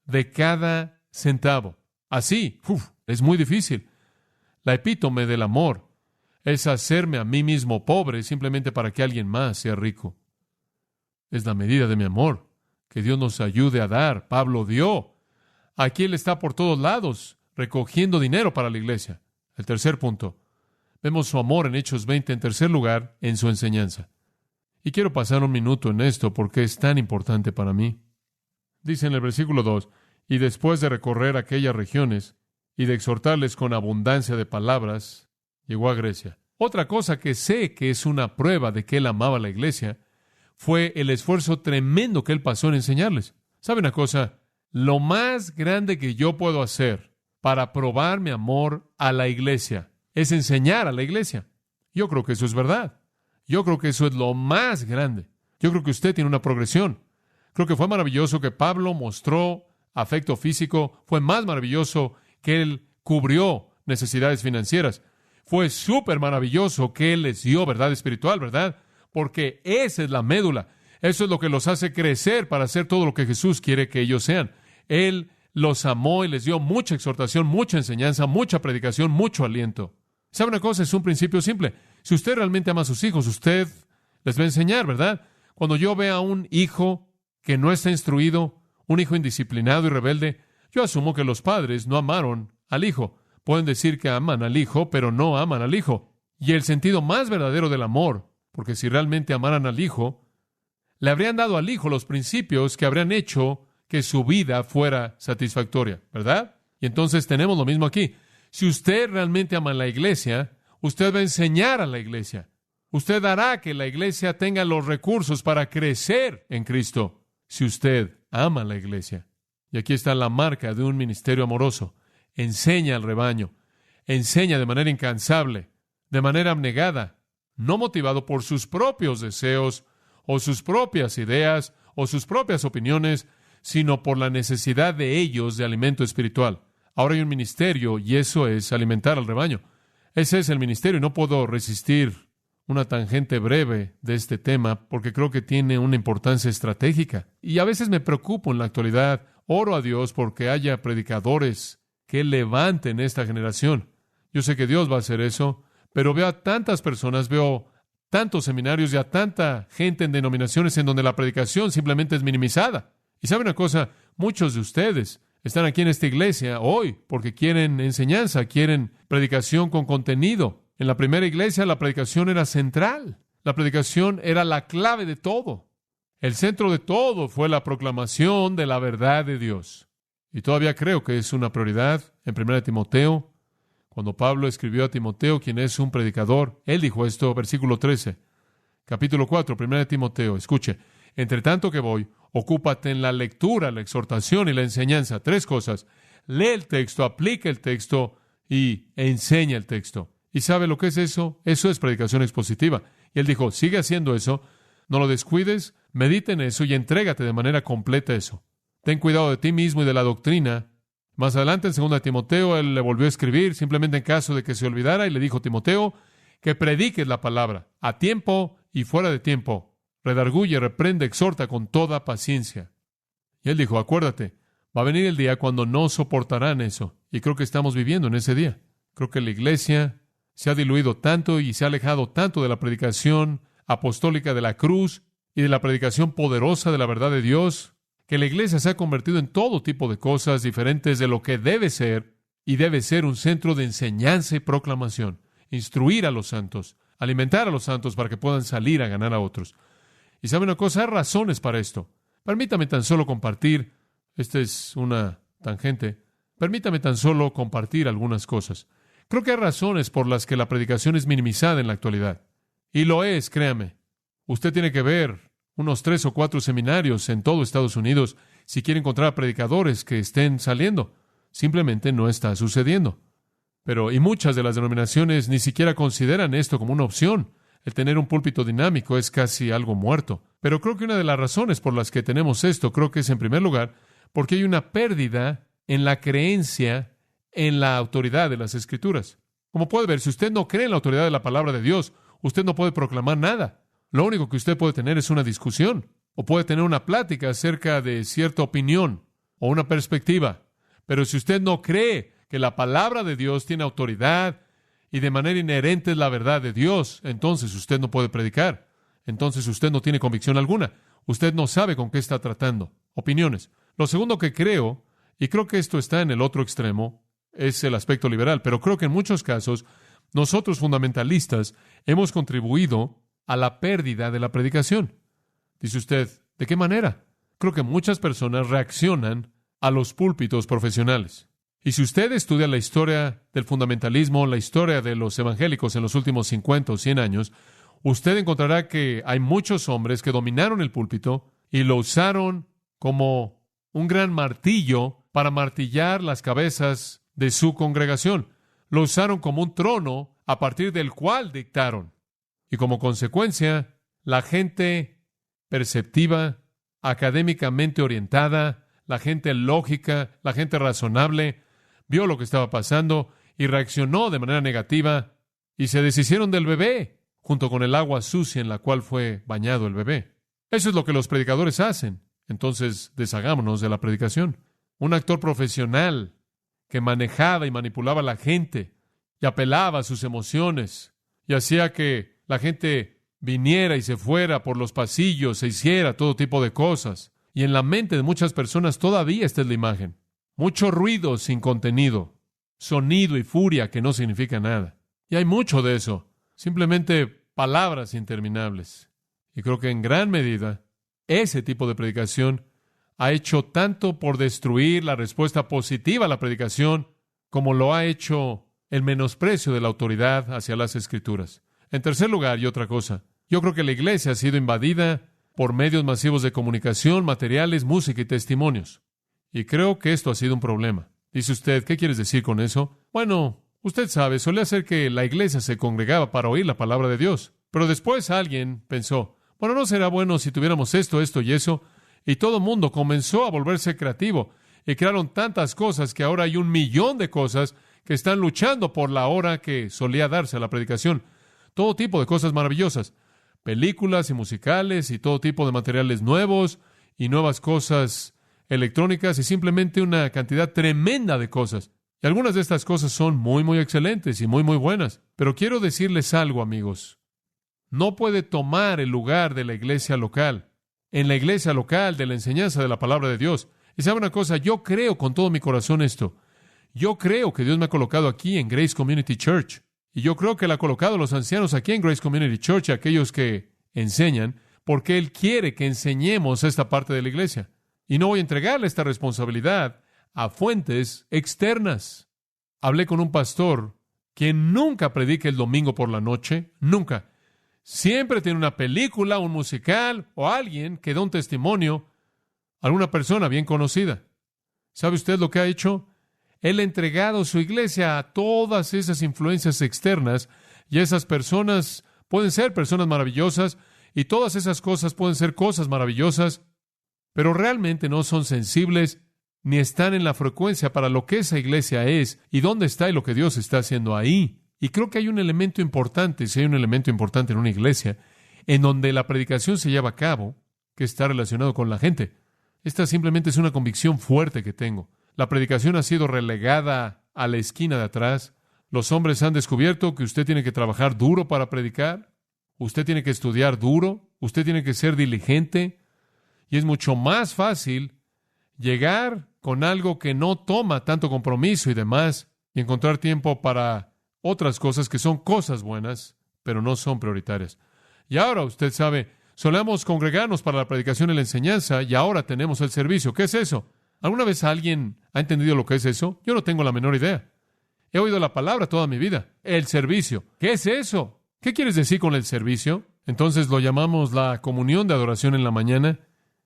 de cada centavo. Así, es muy difícil. La epítome del amor es hacerme a mí mismo pobre simplemente para que alguien más sea rico. Es la medida de mi amor. Que Dios nos ayude a dar. Pablo dio. Aquí Él está por todos lados, recogiendo dinero para la iglesia. El tercer punto. Vemos su amor en Hechos 20, en tercer lugar, en su enseñanza. Y quiero pasar un minuto en esto porque es tan importante para mí. Dice en el versículo 2, y después de recorrer aquellas regiones y de exhortarles con abundancia de palabras, llegó a Grecia. Otra cosa que sé que es una prueba de que Él amaba a la iglesia fue el esfuerzo tremendo que Él pasó en enseñarles. ¿Sabe una cosa? Lo más grande que yo puedo hacer para probar mi amor a la iglesia es enseñar a la iglesia. Yo creo que eso es verdad. Yo creo que eso es lo más grande. Yo creo que usted tiene una progresión. Creo que fue maravilloso que Pablo mostró afecto físico. Fue más maravilloso que Él cubrió necesidades financieras. Fue súper maravilloso que Él les dio verdad espiritual, ¿verdad? Porque esa es la médula. Eso es lo que los hace crecer para hacer todo lo que Jesús quiere que ellos sean. Él los amó y les dio mucha exhortación, mucha enseñanza, mucha predicación, mucho aliento. ¿Sabe una cosa? Es un principio simple. Si usted realmente ama a sus hijos, usted les va a enseñar, ¿verdad? Cuando yo vea a un hijo que no está instruido, un hijo indisciplinado y rebelde, Yo asumo que los padres no amaron al Hijo. Pueden decir que aman al Hijo, pero no aman al Hijo. Y el sentido más verdadero del amor, porque si realmente amaran al Hijo, le habrían dado al Hijo los principios que habrían hecho que su vida fuera satisfactoria, ¿verdad? Y entonces tenemos lo mismo aquí. Si usted realmente ama a la iglesia, usted va a enseñar a la iglesia. Usted hará que la iglesia tenga los recursos para crecer en Cristo. Si usted ama a la iglesia. Y aquí está la marca de un ministerio amoroso. Enseña al rebaño. Enseña de manera incansable, de manera abnegada, no motivado por sus propios deseos o sus propias ideas o sus propias opiniones, sino por la necesidad de ellos de alimento espiritual. Ahora hay un ministerio y eso es alimentar al rebaño. Ese es el ministerio y no puedo resistir una tangente breve de este tema porque creo que tiene una importancia estratégica. Y a veces me preocupo en la actualidad. Oro a Dios porque haya predicadores que levanten esta generación. Yo sé que Dios va a hacer eso, pero veo a tantas personas, veo tantos seminarios y a tanta gente en denominaciones en donde la predicación simplemente es minimizada. Y ¿sabe una cosa? Muchos de ustedes están aquí en esta iglesia hoy porque quieren enseñanza, quieren predicación con contenido. En la primera iglesia la predicación era central. La predicación era la clave de todo. El centro de todo fue la proclamación de la verdad de Dios. Y todavía creo que es una prioridad. En 1 Timoteo, cuando Pablo escribió a Timoteo, quien es un predicador, él dijo esto, versículo 13, capítulo 4, 1 Timoteo, escuche, entre tanto que voy, ocúpate en la lectura, la exhortación y la enseñanza. 3 cosas. Lee el texto, aplica el texto y enseña el texto. ¿Y sabe lo que es eso? Eso es predicación expositiva. Y él dijo, sigue haciendo eso, no lo descuides, medita en eso y entrégate de manera completa a eso. Ten cuidado de ti mismo y de la doctrina. Más adelante, en 2 Timoteo, él le volvió a escribir, simplemente en caso de que se olvidara, y le dijo, Timoteo, que prediques la palabra, a tiempo y fuera de tiempo. Redarguye, reprende, exhorta con toda paciencia. Y él dijo, acuérdate, va a venir el día cuando no soportarán eso. Y creo que estamos viviendo en ese día. Creo que la iglesia se ha diluido tanto y se ha alejado tanto de la predicación apostólica de la cruz y de la predicación poderosa de la verdad de Dios, que la iglesia se ha convertido en todo tipo de cosas diferentes de lo que debe ser, y debe ser un centro de enseñanza y proclamación, instruir a los santos, alimentar a los santos para que puedan salir a ganar a otros. Y sabe una cosa, hay razones para esto. Permítame tan solo compartir, esta es una tangente, permítame tan solo compartir algunas cosas. Creo que hay razones por las que la predicación es minimizada en la actualidad. Y lo es, créame. Usted tiene que ver unos 3 o 4 seminarios en todo Estados Unidos si quiere encontrar predicadores que estén saliendo. Simplemente no está sucediendo. Y muchas de las denominaciones ni siquiera consideran esto como una opción. El tener un púlpito dinámico es casi algo muerto. Pero creo que una de las razones por las que tenemos esto, creo que es en primer lugar porque hay una pérdida en la creencia en la autoridad de las Escrituras. Como puede ver, si usted no cree en la autoridad de la palabra de Dios, usted no puede proclamar nada. Lo único que usted puede tener es una discusión, o puede tener una plática acerca de cierta opinión o una perspectiva. Pero si usted no cree que la palabra de Dios tiene autoridad y de manera inherente es la verdad de Dios, entonces usted no puede predicar. Entonces usted no tiene convicción alguna. Usted no sabe con qué está tratando. Opiniones. Lo segundo que creo, y creo que esto está en el otro extremo, es el aspecto liberal, pero creo que en muchos casos nosotros fundamentalistas hemos contribuido a la pérdida de la predicación. Dice usted, ¿de qué manera? Creo que muchas personas reaccionan a los púlpitos profesionales. Y si usted estudia la historia del fundamentalismo, la historia de los evangélicos en los últimos 50 o 100 años, usted encontrará que hay muchos hombres que dominaron el púlpito y lo usaron como un gran martillo para martillar las cabezas de su congregación. Lo usaron como un trono a partir del cual dictaron. Y como consecuencia, la gente perceptiva, académicamente orientada, la gente lógica, la gente razonable, vio lo que estaba pasando y reaccionó de manera negativa y se deshicieron del bebé, junto con el agua sucia en la cual fue bañado el bebé. Eso es lo que los predicadores hacen. Entonces, deshagámonos de la predicación. Un actor profesional que manejaba y manipulaba a la gente y apelaba a sus emociones y hacía que la gente viniera y se fuera por los pasillos, se hiciera todo tipo de cosas. Y en la mente de muchas personas todavía esta es la imagen. mucho ruido sin contenido, sonido y furia que no significa nada. Y hay mucho de eso, simplemente palabras interminables. Y creo que en gran medida ese tipo de predicación ha hecho tanto por destruir la respuesta positiva a la predicación como lo ha hecho el menosprecio de la autoridad hacia las Escrituras. En tercer lugar, y otra cosa, yo creo que la iglesia ha sido invadida por medios masivos de comunicación, materiales, música y testimonios. Y creo que esto ha sido un problema. Dice usted, ¿qué quieres decir con eso? Bueno, usted sabe, solía ser que la iglesia se congregaba para oír la palabra de Dios. Pero después alguien pensó, bueno, ¿no será bueno si tuviéramos esto, esto y eso? Y todo el mundo comenzó a volverse creativo y crearon tantas cosas que ahora hay 1,000,000 de cosas que están luchando por la hora que solía darse a la predicación. Todo tipo de cosas maravillosas, películas y musicales y todo tipo de materiales nuevos y nuevas cosas electrónicas y simplemente una cantidad tremenda de cosas. Y algunas de estas cosas son muy, muy excelentes y muy, muy buenas. Pero quiero decirles algo, amigos. No puede tomar el lugar de la iglesia local. En la iglesia local de la enseñanza de la palabra de Dios. Y sabe una cosa, yo creo con todo mi corazón esto. Yo creo que Dios me ha colocado aquí en Grace Community Church. Y yo creo que Él ha colocado a los ancianos aquí en Grace Community Church, a aquellos que enseñan, porque Él quiere que enseñemos esta parte de la iglesia. Y no voy a entregarle esta responsabilidad a fuentes externas. Hablé con un pastor que nunca predica el domingo por la noche, nunca. Siempre tiene una película, un musical o alguien que da un testimonio, alguna persona bien conocida. ¿Sabe usted lo que ha hecho? Él ha entregado su iglesia a todas esas influencias externas y esas personas pueden ser personas maravillosas y todas esas cosas pueden ser cosas maravillosas, pero realmente no son sensibles ni están en la frecuencia para lo que esa iglesia es y dónde está y lo que Dios está haciendo ahí. Y creo que hay un elemento importante, si hay un elemento importante en una iglesia, en donde la predicación se lleva a cabo, que está relacionado con la gente. Esta simplemente es una convicción fuerte que tengo. La predicación ha sido relegada a la esquina de atrás. Los hombres han descubierto que usted tiene que trabajar duro para predicar. Usted tiene que estudiar duro. Usted tiene que ser diligente. Y es mucho más fácil llegar con algo que no toma tanto compromiso y demás y encontrar tiempo para otras cosas que son cosas buenas, pero no son prioritarias. Y ahora usted sabe, solemos congregarnos para la predicación y la enseñanza y ahora tenemos el servicio. ¿Qué es eso? ¿Alguna vez alguien ha entendido lo que es eso? Yo no tengo la menor idea. He oído la palabra toda mi vida. El servicio. ¿Qué es eso? ¿Qué quieres decir con el servicio? Entonces lo llamamos la comunión de adoración en la mañana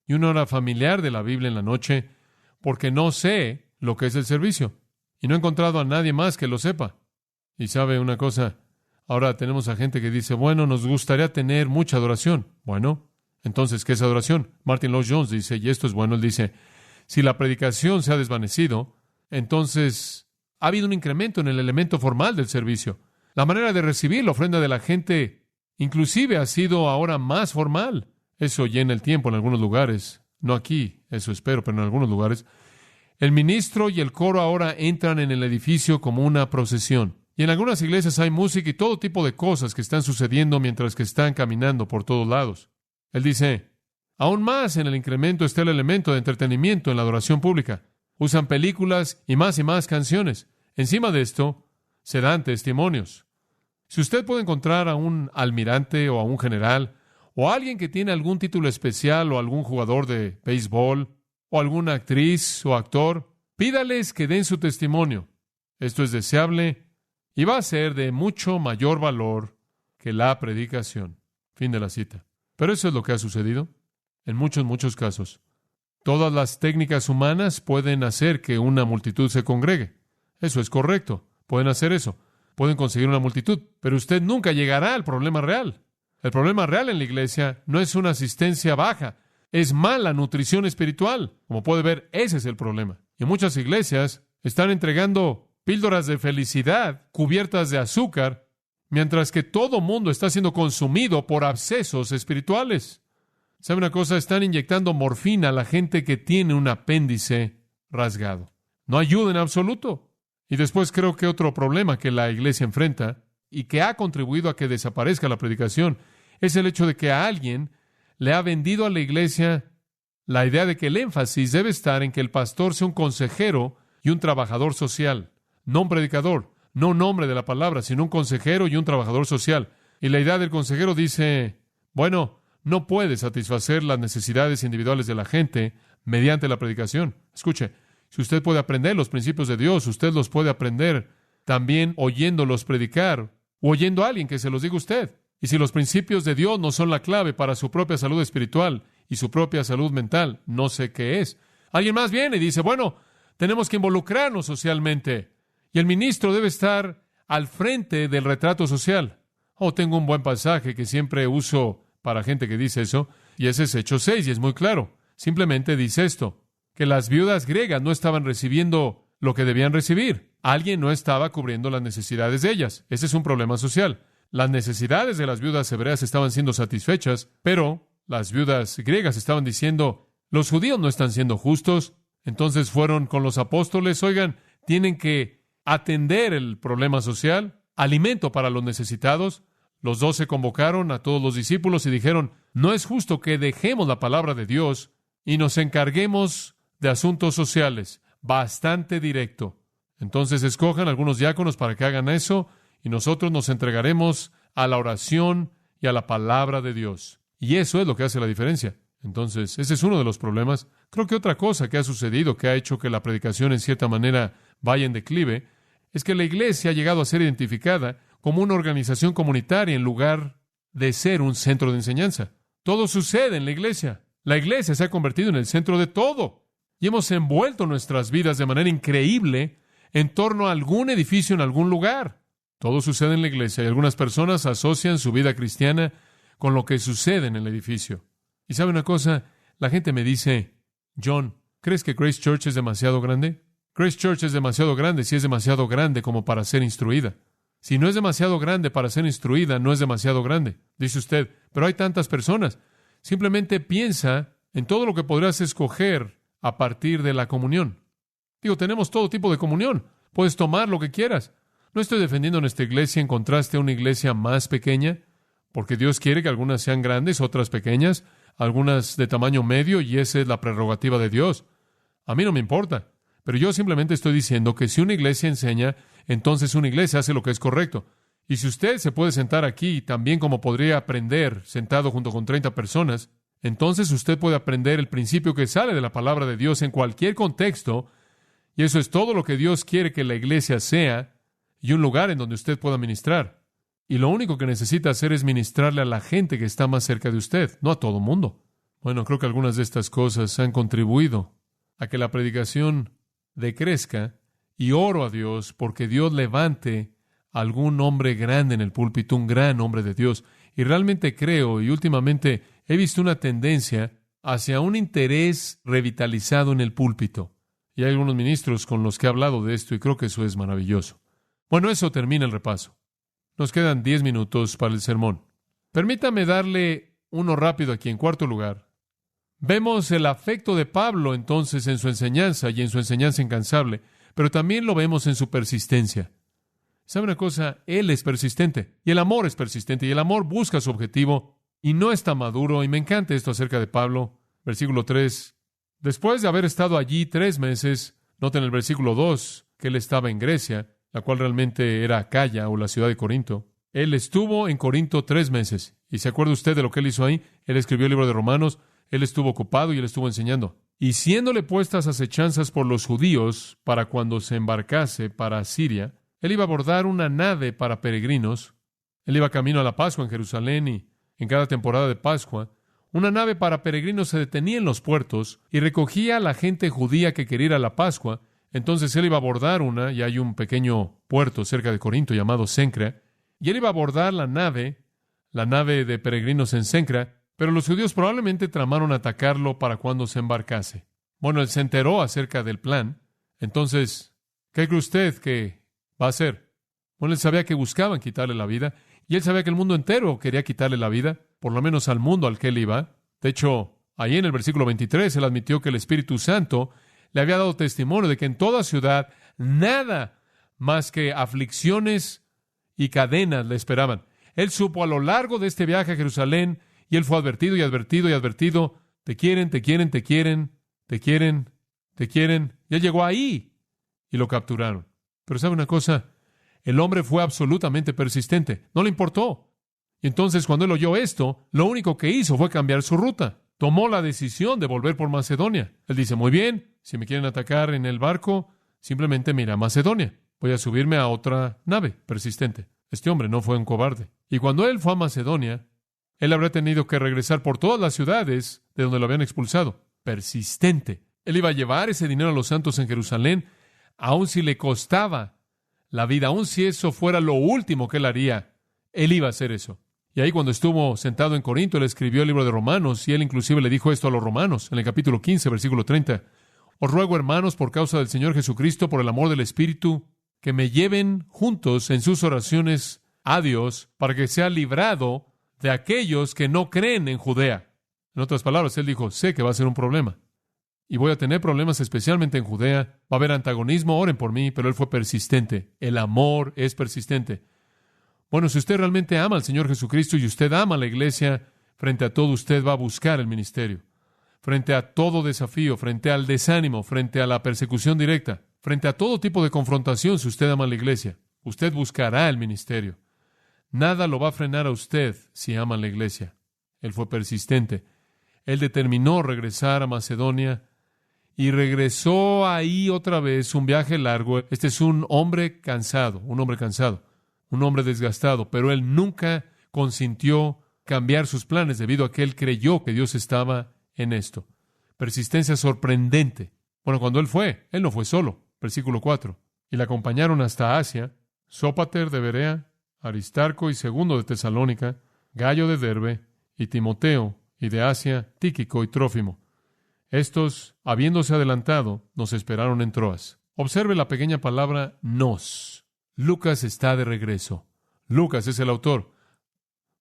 y una hora familiar de la Biblia en la noche, porque no sé lo que es el servicio. Y no he encontrado a nadie más que lo sepa. Y sabe una cosa, ahora tenemos a gente que dice, bueno, nos gustaría tener mucha adoración. Bueno, entonces, ¿qué es adoración? Martin Lloyd-Jones dice, y esto es bueno, él dice, si la predicación se ha desvanecido, entonces ha habido un incremento en el elemento formal del servicio. La manera de recibir la ofrenda de la gente inclusive ha sido ahora más formal. Eso llena el tiempo en algunos lugares. No aquí, eso espero, pero en algunos lugares. El ministro y el coro ahora entran en el edificio como una procesión. Y en algunas iglesias hay música y todo tipo de cosas que están sucediendo mientras que están caminando por todos lados. Él dice, aún más en el incremento está el elemento de entretenimiento en la adoración pública. Usan películas y más canciones. Encima de esto, se dan testimonios. Si usted puede encontrar a un almirante o a un general, o a alguien que tiene algún título especial, o algún jugador de béisbol, o alguna actriz o actor, pídales que den su testimonio. Esto es deseable y va a ser de mucho mayor valor que la predicación. Fin de la cita. Pero eso es lo que ha sucedido en muchos casos. Todas las técnicas humanas pueden hacer que una multitud se congregue. Eso es correcto. Pueden hacer eso. Pueden conseguir una multitud. Pero usted nunca llegará al problema real. El problema real en la iglesia no es una asistencia baja. Es mala nutrición espiritual. Como puede ver, ese es el problema. Y muchas iglesias están entregando píldoras de felicidad cubiertas de azúcar, mientras que todo mundo está siendo consumido por abscesos espirituales. ¿Sabe una cosa? Están inyectando morfina a la gente que tiene un apéndice rasgado. No ayuda en absoluto. Y después creo que otro problema que la iglesia enfrenta y que ha contribuido a que desaparezca la predicación es el hecho de que a alguien le ha vendido a la iglesia la idea de que el énfasis debe estar en que el pastor sea un consejero y un trabajador social, no un predicador, no un hombre de la palabra, sino un consejero y un trabajador social. Y la idea del consejero dice, bueno, no puede satisfacer las necesidades individuales de la gente mediante la predicación. Escuche, si usted puede aprender los principios de Dios, usted los puede aprender también oyéndolos predicar o oyendo a alguien que se los diga a usted. Y si los principios de Dios no son la clave para su propia salud espiritual y su propia salud mental, no sé qué es. Alguien más viene y dice, bueno, tenemos que involucrarnos socialmente y el ministro debe estar al frente del retrato social. Tengo un buen pasaje que siempre uso para gente que dice eso, y ese es Hechos 6, y es muy claro. Simplemente dice esto, que las viudas griegas no estaban recibiendo lo que debían recibir. Alguien no estaba cubriendo las necesidades de ellas. Ese es un problema social. Las necesidades de las viudas hebreas estaban siendo satisfechas, pero las viudas griegas estaban diciendo, los judíos no están siendo justos. Entonces fueron con los apóstoles, oigan, tienen que atender el problema social, alimento para los necesitados. Los 12 convocaron a todos los discípulos y dijeron, no es justo que dejemos la palabra de Dios y nos encarguemos de asuntos sociales. Bastante directo. Entonces escojan algunos diáconos para que hagan eso y nosotros nos entregaremos a la oración y a la palabra de Dios. Y eso es lo que hace la diferencia. Entonces, ese es uno de los problemas. Creo que otra cosa que ha sucedido, que ha hecho que la predicación en cierta manera vaya en declive, es que la iglesia ha llegado a ser identificada como una organización comunitaria en lugar de ser un centro de enseñanza. Todo sucede en la iglesia. La iglesia se ha convertido en el centro de todo. Y hemos envuelto nuestras vidas de manera increíble en torno a algún edificio en algún lugar. Todo sucede en la iglesia y algunas personas asocian su vida cristiana con lo que sucede en el edificio. Y ¿sabe una cosa? La gente me dice, John, ¿crees que Grace Church es demasiado grande? Grace Church es demasiado grande si es demasiado grande como para ser instruida. Si no es demasiado grande para ser instruida, no es demasiado grande. Dice usted, pero hay tantas personas. Simplemente piensa en todo lo que podrás escoger a partir de la comunión. Tenemos todo tipo de comunión. Puedes tomar lo que quieras. No estoy defendiendo nuestra iglesia en contraste a una iglesia más pequeña, porque Dios quiere que algunas sean grandes, otras pequeñas, algunas de tamaño medio, y esa es la prerrogativa de Dios. A mí no me importa. Pero yo simplemente estoy diciendo que si una iglesia enseña, entonces una iglesia hace lo que es correcto. Y si usted se puede sentar aquí, también como podría aprender sentado junto con 30 personas, entonces usted puede aprender el principio que sale de la palabra de Dios en cualquier contexto, y eso es todo lo que Dios quiere que la iglesia sea, y un lugar en donde usted pueda ministrar. Y lo único que necesita hacer es ministrarle a la gente que está más cerca de usted, no a todo mundo. Bueno, creo que algunas de estas cosas han contribuido a que la predicación decrezca, y oro a Dios porque Dios levante a algún hombre grande en el púlpito, un gran hombre de Dios. Y realmente creo, y últimamente he visto una tendencia hacia un interés revitalizado en el púlpito. Y hay algunos ministros con los que he hablado de esto y creo que eso es maravilloso. Bueno, eso termina el repaso. Nos quedan 10 minutos para el sermón. Permítame darle uno rápido aquí. En cuarto lugar, vemos el afecto de Pablo entonces en su enseñanza y en su enseñanza incansable, pero también lo vemos en su persistencia. ¿Sabe una cosa? Él es persistente y el amor es persistente y el amor busca su objetivo y no está maduro. Y me encanta esto acerca de Pablo. Versículo 3. Después de haber estado allí 3 meses, noten el versículo 2, que él estaba en Grecia, la cual realmente era Acaya o la ciudad de Corinto. Él estuvo en Corinto 3 meses. ¿Y se acuerda usted de lo que él hizo ahí? Él escribió el libro de Romanos. Él estuvo ocupado y él estuvo enseñando. Y siéndole puestas acechanzas por los judíos para cuando se embarcase para Siria, él iba a abordar una nave para peregrinos. Él iba camino a la Pascua en Jerusalén y en cada temporada de Pascua, una nave para peregrinos se detenía en los puertos y recogía a la gente judía que quería ir a la Pascua. Entonces él iba a abordar una, y hay un pequeño puerto cerca de Corinto llamado Cencrea, y él iba a abordar la nave de peregrinos en Cencrea, pero los judíos probablemente tramaron atacarlo para cuando se embarcase. Bueno, él se enteró acerca del plan. Entonces, ¿qué cree usted que va a hacer? Bueno, él sabía que buscaban quitarle la vida, y él sabía que el mundo entero quería quitarle la vida, por lo menos al mundo al que él iba. De hecho, ahí en el versículo 23, él admitió que el Espíritu Santo le había dado testimonio de que en toda ciudad nada más que aflicciones y cadenas le esperaban. Él supo a lo largo de este viaje a Jerusalén, y él fue advertido y advertido y advertido, Te quieren, te quieren, te quieren, te quieren, te quieren. Y él llegó ahí y lo capturaron. Pero ¿sabe una cosa? El hombre fue absolutamente persistente. No le importó. Y entonces cuando él oyó esto, lo único que hizo fue cambiar su ruta. Tomó la decisión de volver por Macedonia. Él dice, muy bien, si me quieren atacar en el barco, simplemente me iré a Macedonia. Voy a subirme a otra nave persistente. Este hombre no fue un cobarde. Y cuando él fue a Macedonia, él habría tenido que regresar por todas las ciudades de donde lo habían expulsado. Persistente. Él iba a llevar ese dinero a los santos en Jerusalén, aun si le costaba la vida, aun si eso fuera lo último que él haría. Él iba a hacer eso. Y ahí cuando estuvo sentado en Corinto, él escribió el libro de Romanos, y él inclusive le dijo esto a los romanos, en el capítulo 15, versículo 30. Os ruego, hermanos, por causa del Señor Jesucristo, por el amor del Espíritu, que me lleven juntos en sus oraciones a Dios, para que sea librado de aquellos que no creen en Judea. En otras palabras, él dijo, sé que va a ser un problema. Y voy a tener problemas especialmente en Judea. Va a haber antagonismo, oren por mí, pero él fue persistente. El amor es persistente. Bueno, si usted realmente ama al Señor Jesucristo y usted ama a la iglesia, frente a todo usted va a buscar el ministerio. Frente a todo desafío, frente al desánimo, frente a la persecución directa, frente a todo tipo de confrontación, si usted ama a la iglesia, usted buscará el ministerio. Nada lo va a frenar a usted si ama a la iglesia. Él fue persistente. Él determinó regresar a Macedonia y regresó ahí otra vez, un viaje largo. Este es un hombre cansado, un hombre desgastado, pero él nunca consintió cambiar sus planes debido a que él creyó que Dios estaba en esto. Persistencia sorprendente. Bueno, cuando él no fue solo. Versículo 4. Y le acompañaron hasta Asia, Sópater de Berea, Aristarco y Segundo de Tesalónica, Gayo de Derbe, y Timoteo, y de Asia, Tíquico y Trófimo. Estos, habiéndose adelantado, nos esperaron en Troas. Observe la pequeña palabra nos. Lucas está de regreso. Lucas es el autor.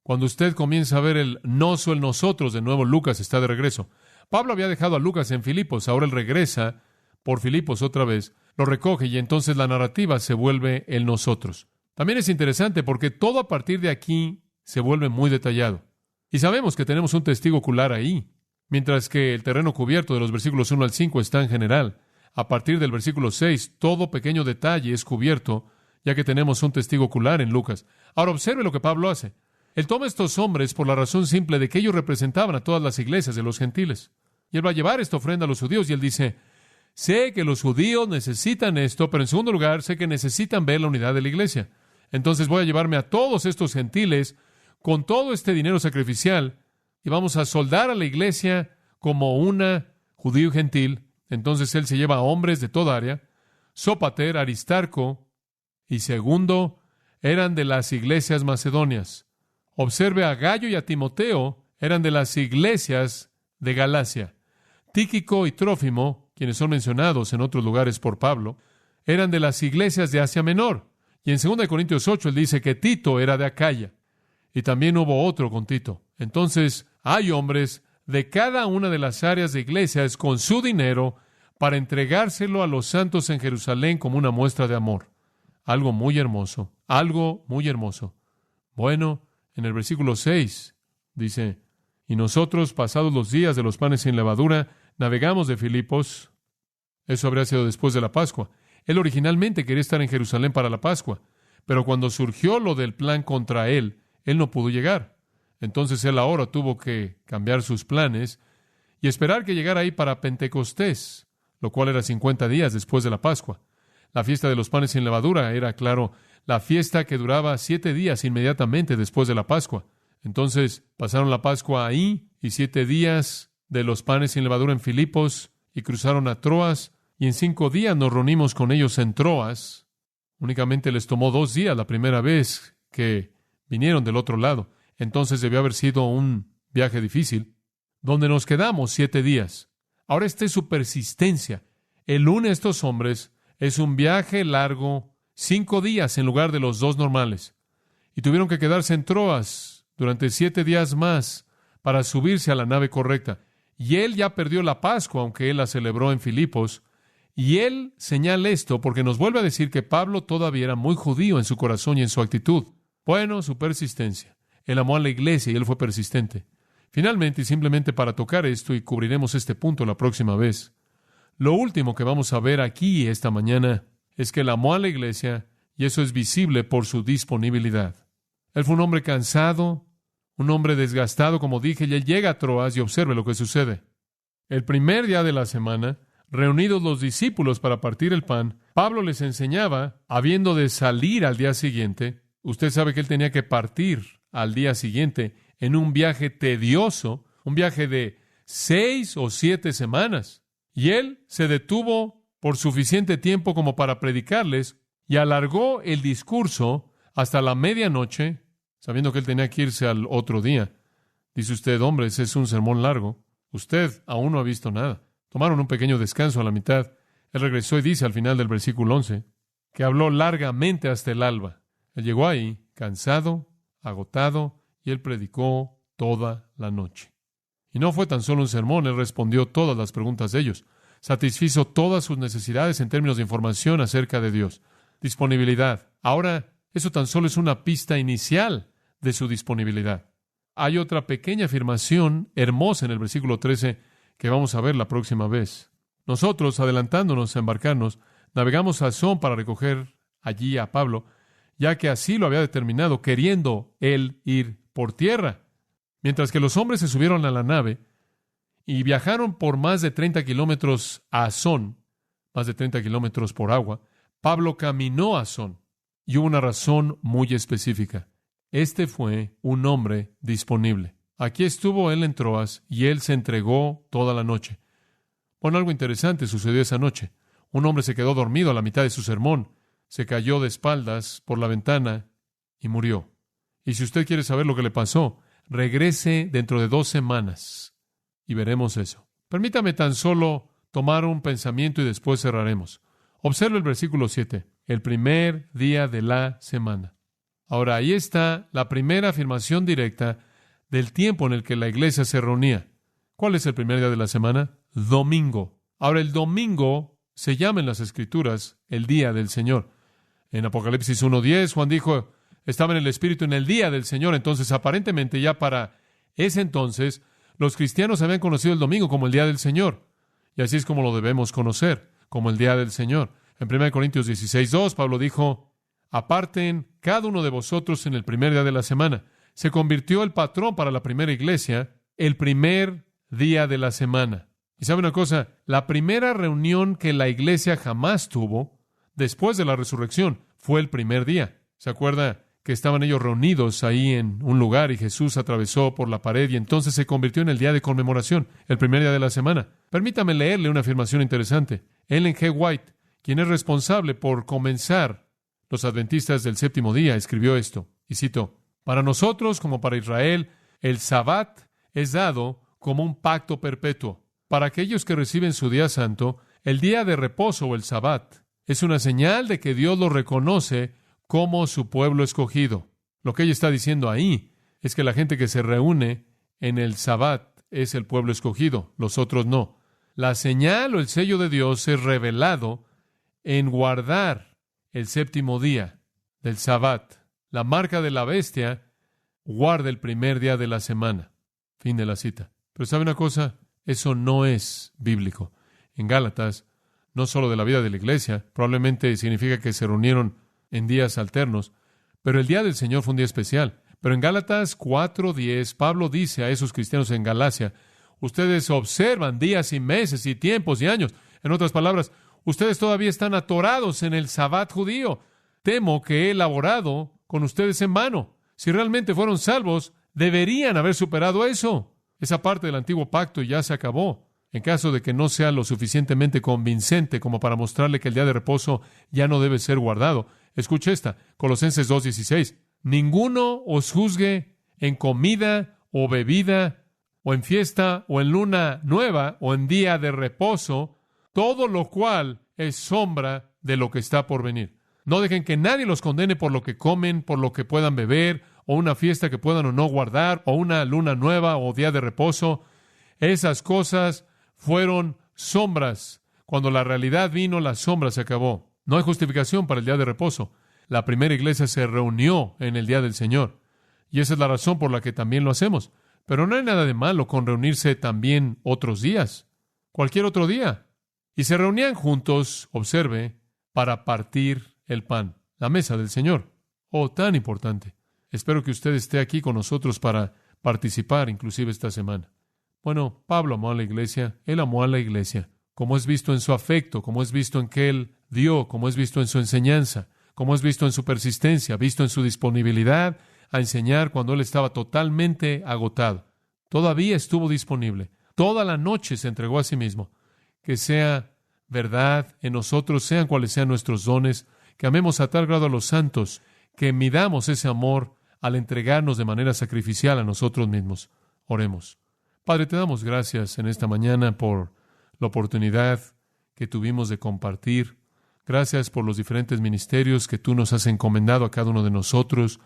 Cuando usted comienza a ver el nos o el nosotros, de nuevo Lucas está de regreso. Pablo había dejado a Lucas en Filipos, ahora él regresa por Filipos otra vez, lo recoge y entonces la narrativa se vuelve el nosotros. También es interesante porque todo a partir de aquí se vuelve muy detallado. Y sabemos que tenemos un testigo ocular ahí, mientras que el terreno cubierto de los versículos 1 al 5 está en general. A partir del versículo 6, todo pequeño detalle es cubierto, ya que tenemos un testigo ocular en Lucas. Ahora observe lo que Pablo hace. Él toma a estos hombres por la razón simple de que ellos representaban a todas las iglesias de los gentiles. Y él va a llevar esta ofrenda a los judíos y él dice, sé que los judíos necesitan esto, pero en segundo lugar, sé que necesitan ver la unidad de la iglesia. Entonces voy a llevarme a todos estos gentiles con todo este dinero sacrificial y vamos a soldar a la iglesia como una judío gentil. Entonces él se lleva a hombres de toda área. Sópater, Aristarco y Segundo eran de las iglesias macedonias. Observe a Gayo y a Timoteo, eran de las iglesias de Galacia. Tíquico y Trófimo, quienes son mencionados en otros lugares por Pablo, eran de las iglesias de Asia Menor. Y en 2 Corintios 8 él dice que Tito era de Acaya. Y también hubo otro con Tito. Entonces hay hombres de cada una de las áreas de iglesias con su dinero para entregárselo a los santos en Jerusalén como una muestra de amor. Algo muy hermoso, algo muy hermoso. Bueno, en el versículo 6 dice, y nosotros, pasados los días de los panes sin levadura, navegamos de Filipos. Eso habría sido después de la Pascua. Él originalmente quería estar en Jerusalén para la Pascua, pero cuando surgió lo del plan contra él no pudo llegar. Entonces él ahora tuvo que cambiar sus planes y esperar que llegara ahí para Pentecostés, lo cual era 50 días después de la Pascua. La fiesta de los panes sin levadura era, claro, la fiesta que duraba 7 días inmediatamente después de la Pascua. Entonces pasaron la Pascua ahí y 7 días de los panes sin levadura en Filipos y cruzaron a Troas y en 5 días nos reunimos con ellos en Troas. Únicamente les tomó 2 días la primera vez que vinieron del otro lado. Entonces debió haber sido un viaje difícil, donde nos quedamos 7 días. Ahora esta es su persistencia. El une a estos hombres es un viaje largo, 5 días en lugar de los 2 normales. Y tuvieron que quedarse en Troas durante 7 días más para subirse a la nave correcta. Y él ya perdió la Pascua, aunque él la celebró en Filipos. Y él señala esto porque nos vuelve a decir que Pablo todavía era muy judío en su corazón y en su actitud. Bueno, su persistencia. Él amó a la iglesia y él fue persistente. Finalmente, y simplemente para tocar esto, y cubriremos este punto la próxima vez, lo último que vamos a ver aquí esta mañana es que él amó a la iglesia, y eso es visible por su disponibilidad. Él fue un hombre cansado, un hombre desgastado, como dije, y él llega a Troas y observe lo que sucede. El primer día de la semana, reunidos los discípulos para partir el pan, Pablo les enseñaba, habiendo de salir al día siguiente. Usted sabe que él tenía que partir al día siguiente en un viaje tedioso, un viaje de 6 o 7 semanas. Y él se detuvo por suficiente tiempo como para predicarles y alargó el discurso hasta la medianoche, sabiendo que él tenía que irse al otro día. Dice usted, hombres, es un sermón largo. Usted aún no ha visto nada. Tomaron un pequeño descanso a la mitad. Él regresó y dice al final del versículo 11 que habló largamente hasta el alba. Él llegó ahí cansado, agotado, y él predicó toda la noche. Y no fue tan solo un sermón, él respondió todas las preguntas de ellos. Satisfizo todas sus necesidades en términos de información acerca de Dios. Disponibilidad. Ahora, eso tan solo es una pista inicial de su disponibilidad. Hay otra pequeña afirmación hermosa en el versículo 13 que vamos a ver la próxima vez. Nosotros, adelantándonos a embarcarnos, navegamos a Asón para recoger allí a Pablo, ya que así lo había determinado, queriendo él ir por tierra. Mientras que los hombres se subieron a la nave y viajaron por más de 30 kilómetros a Asón, más de 30 kilómetros por agua, Pablo caminó a Asón. Y hubo una razón muy específica. Este fue un hombre disponible. Aquí estuvo él en Troas y él se entregó toda la noche. Bueno, algo interesante sucedió esa noche. Un hombre se quedó dormido a la mitad de su sermón, se cayó de espaldas por la ventana y murió. Y si usted quiere saber lo que le pasó, regrese dentro de 2 semanas y veremos eso. Permítame tan solo tomar un pensamiento y después cerraremos. Observe el versículo 7, el primer día de la semana. Ahora, ahí está la primera afirmación directa del tiempo en el que la iglesia se reunía. ¿Cuál es el primer día de la semana? Domingo. Ahora, el domingo se llama en las Escrituras el día del Señor. En Apocalipsis 1:10, Juan dijo, estaba en el Espíritu en el día del Señor. Entonces, aparentemente, ya para ese entonces, los cristianos habían conocido el domingo como el día del Señor. Y así es como lo debemos conocer, como el día del Señor. En 1 Corintios 16:2, Pablo dijo, aparten cada uno de vosotros en el primer día de la semana. Se convirtió el patrón para la primera iglesia el primer día de la semana. Y sabe una cosa, la primera reunión que la iglesia jamás tuvo después de la resurrección fue el primer día. ¿Se acuerda que estaban ellos reunidos ahí en un lugar y Jesús atravesó por la pared y entonces se convirtió en el día de conmemoración, el primer día de la semana? Permítame leerle una afirmación interesante. Ellen G. White, quien es responsable por comenzar los adventistas del séptimo día, escribió esto, y cito, para nosotros, como para Israel, el Sabbat es dado como un pacto perpetuo. Para aquellos que reciben su día santo, el día de reposo o el Sabbat es una señal de que Dios lo reconoce como su pueblo escogido. Lo que ella está diciendo ahí es que la gente que se reúne en el Sabbat es el pueblo escogido, los otros no. La señal o el sello de Dios es revelado en guardar el séptimo día del Sabbat. La marca de la bestia guarda el primer día de la semana. Fin de la cita. Pero ¿sabe una cosa? Eso no es bíblico. En Gálatas, no solo de la vida de la iglesia, probablemente significa que se reunieron en días alternos, pero el día del Señor fue un día especial. Pero en Gálatas 4:10, Pablo dice a esos cristianos en Galacia, ustedes observan días y meses y tiempos y años. En otras palabras, ustedes todavía están atorados en el Sabbat judío. Temo que he laborado con ustedes en vano. Si realmente fueron salvos, deberían haber superado eso. Esa parte del antiguo pacto ya se acabó. En caso de que no sea lo suficientemente convincente como para mostrarle que el día de reposo ya no debe ser guardado, escuche esta, Colosenses 2:16. Ninguno os juzgue en comida o bebida, o en fiesta, o en luna nueva, o en día de reposo, todo lo cual es sombra de lo que está por venir. No dejen que nadie los condene por lo que comen, por lo que puedan beber, o una fiesta que puedan o no guardar, o una luna nueva, o día de reposo. Esas cosas fueron sombras. Cuando la realidad vino, la sombra se acabó. No hay justificación para el día de reposo. La primera iglesia se reunió en el día del Señor. Y esa es la razón por la que también lo hacemos. Pero no hay nada de malo con reunirse también otros días, cualquier otro día. Y se reunían juntos, observe, para partir el pan, la mesa del Señor. Oh, tan importante. Espero que usted esté aquí con nosotros para participar, inclusive esta semana. Bueno, Pablo amó a la iglesia, él amó a la iglesia, como es visto en su afecto, como es visto en que él dio, como es visto en su enseñanza, como es visto en su persistencia, visto en su disponibilidad a enseñar cuando él estaba totalmente agotado. Todavía estuvo disponible. Toda la noche se entregó a sí mismo. Que sea verdad en nosotros, sean cuales sean nuestros dones, que amemos a tal grado a los santos, que midamos ese amor al entregarnos de manera sacrificial a nosotros mismos. Oremos. Padre, te damos gracias en esta mañana por la oportunidad que tuvimos de compartir. Gracias por los diferentes ministerios que tú nos has encomendado a cada uno de nosotros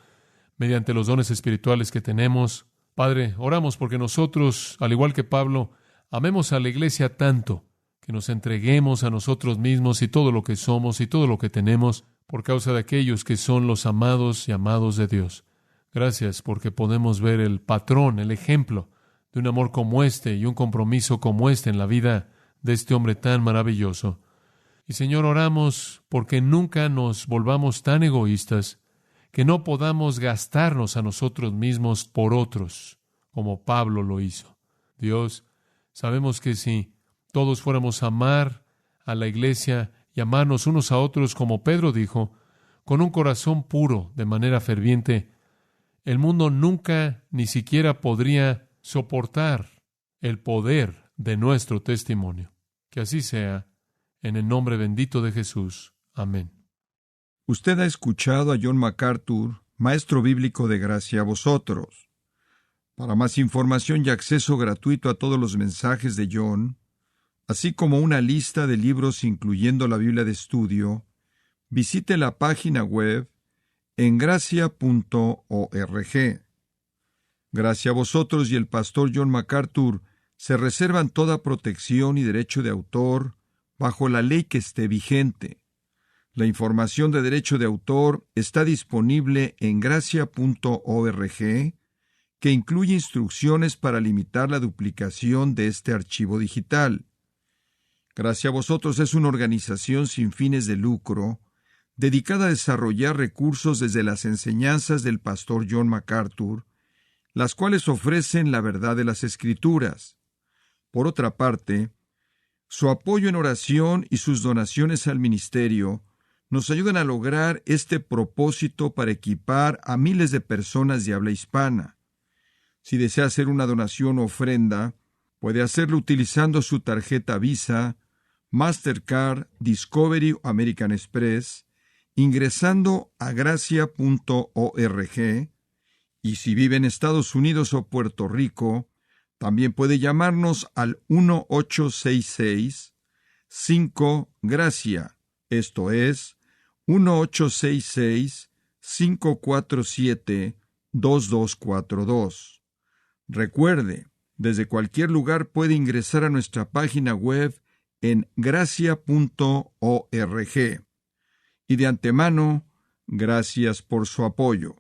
mediante los dones espirituales que tenemos. Padre, oramos porque nosotros, al igual que Pablo, amemos a la iglesia tanto que nos entreguemos a nosotros mismos y todo lo que somos y todo lo que tenemos por causa de aquellos que son los amados y amados de Dios. Gracias porque podemos ver el patrón, el ejemplo de un amor como este y un compromiso como este en la vida de este hombre tan maravilloso. Y Señor, oramos porque nunca nos volvamos tan egoístas que no podamos gastarnos a nosotros mismos por otros, como Pablo lo hizo. Dios, sabemos que si todos fuéramos a amar a la iglesia y amarnos unos a otros, como Pedro dijo, con un corazón puro, de manera ferviente, el mundo nunca ni siquiera podría soportar el poder de nuestro testimonio. Que así sea, en el nombre bendito de Jesús. Amén. Usted ha escuchado a John MacArthur, maestro bíblico de Gracia a Vosotros. Para más información y acceso gratuito a todos los mensajes de John, así como una lista de libros incluyendo la Biblia de estudio, visite la página web en gracia.org. Gracia a Vosotros y el pastor John MacArthur se reservan toda protección y derecho de autor bajo la ley que esté vigente. La información de derecho de autor está disponible en gracia.org, que incluye instrucciones para limitar la duplicación de este archivo digital. Gracia a Vosotros es una organización sin fines de lucro, dedicada a desarrollar recursos desde las enseñanzas del pastor John MacArthur, las cuales ofrecen la verdad de las Escrituras. Por otra parte, su apoyo en oración y sus donaciones al ministerio nos ayudan a lograr este propósito para equipar a miles de personas de habla hispana. Si desea hacer una donación o ofrenda, puede hacerlo utilizando su tarjeta Visa, Mastercard, Discovery o American Express, ingresando a gracia.org, y si vive en Estados Unidos o Puerto Rico, también puede llamarnos al 1-866-5-GRACIA, esto es, 1-866-547-2242. Recuerde, desde cualquier lugar puede ingresar a nuestra página web en gracia.org. Y de antemano, gracias por su apoyo.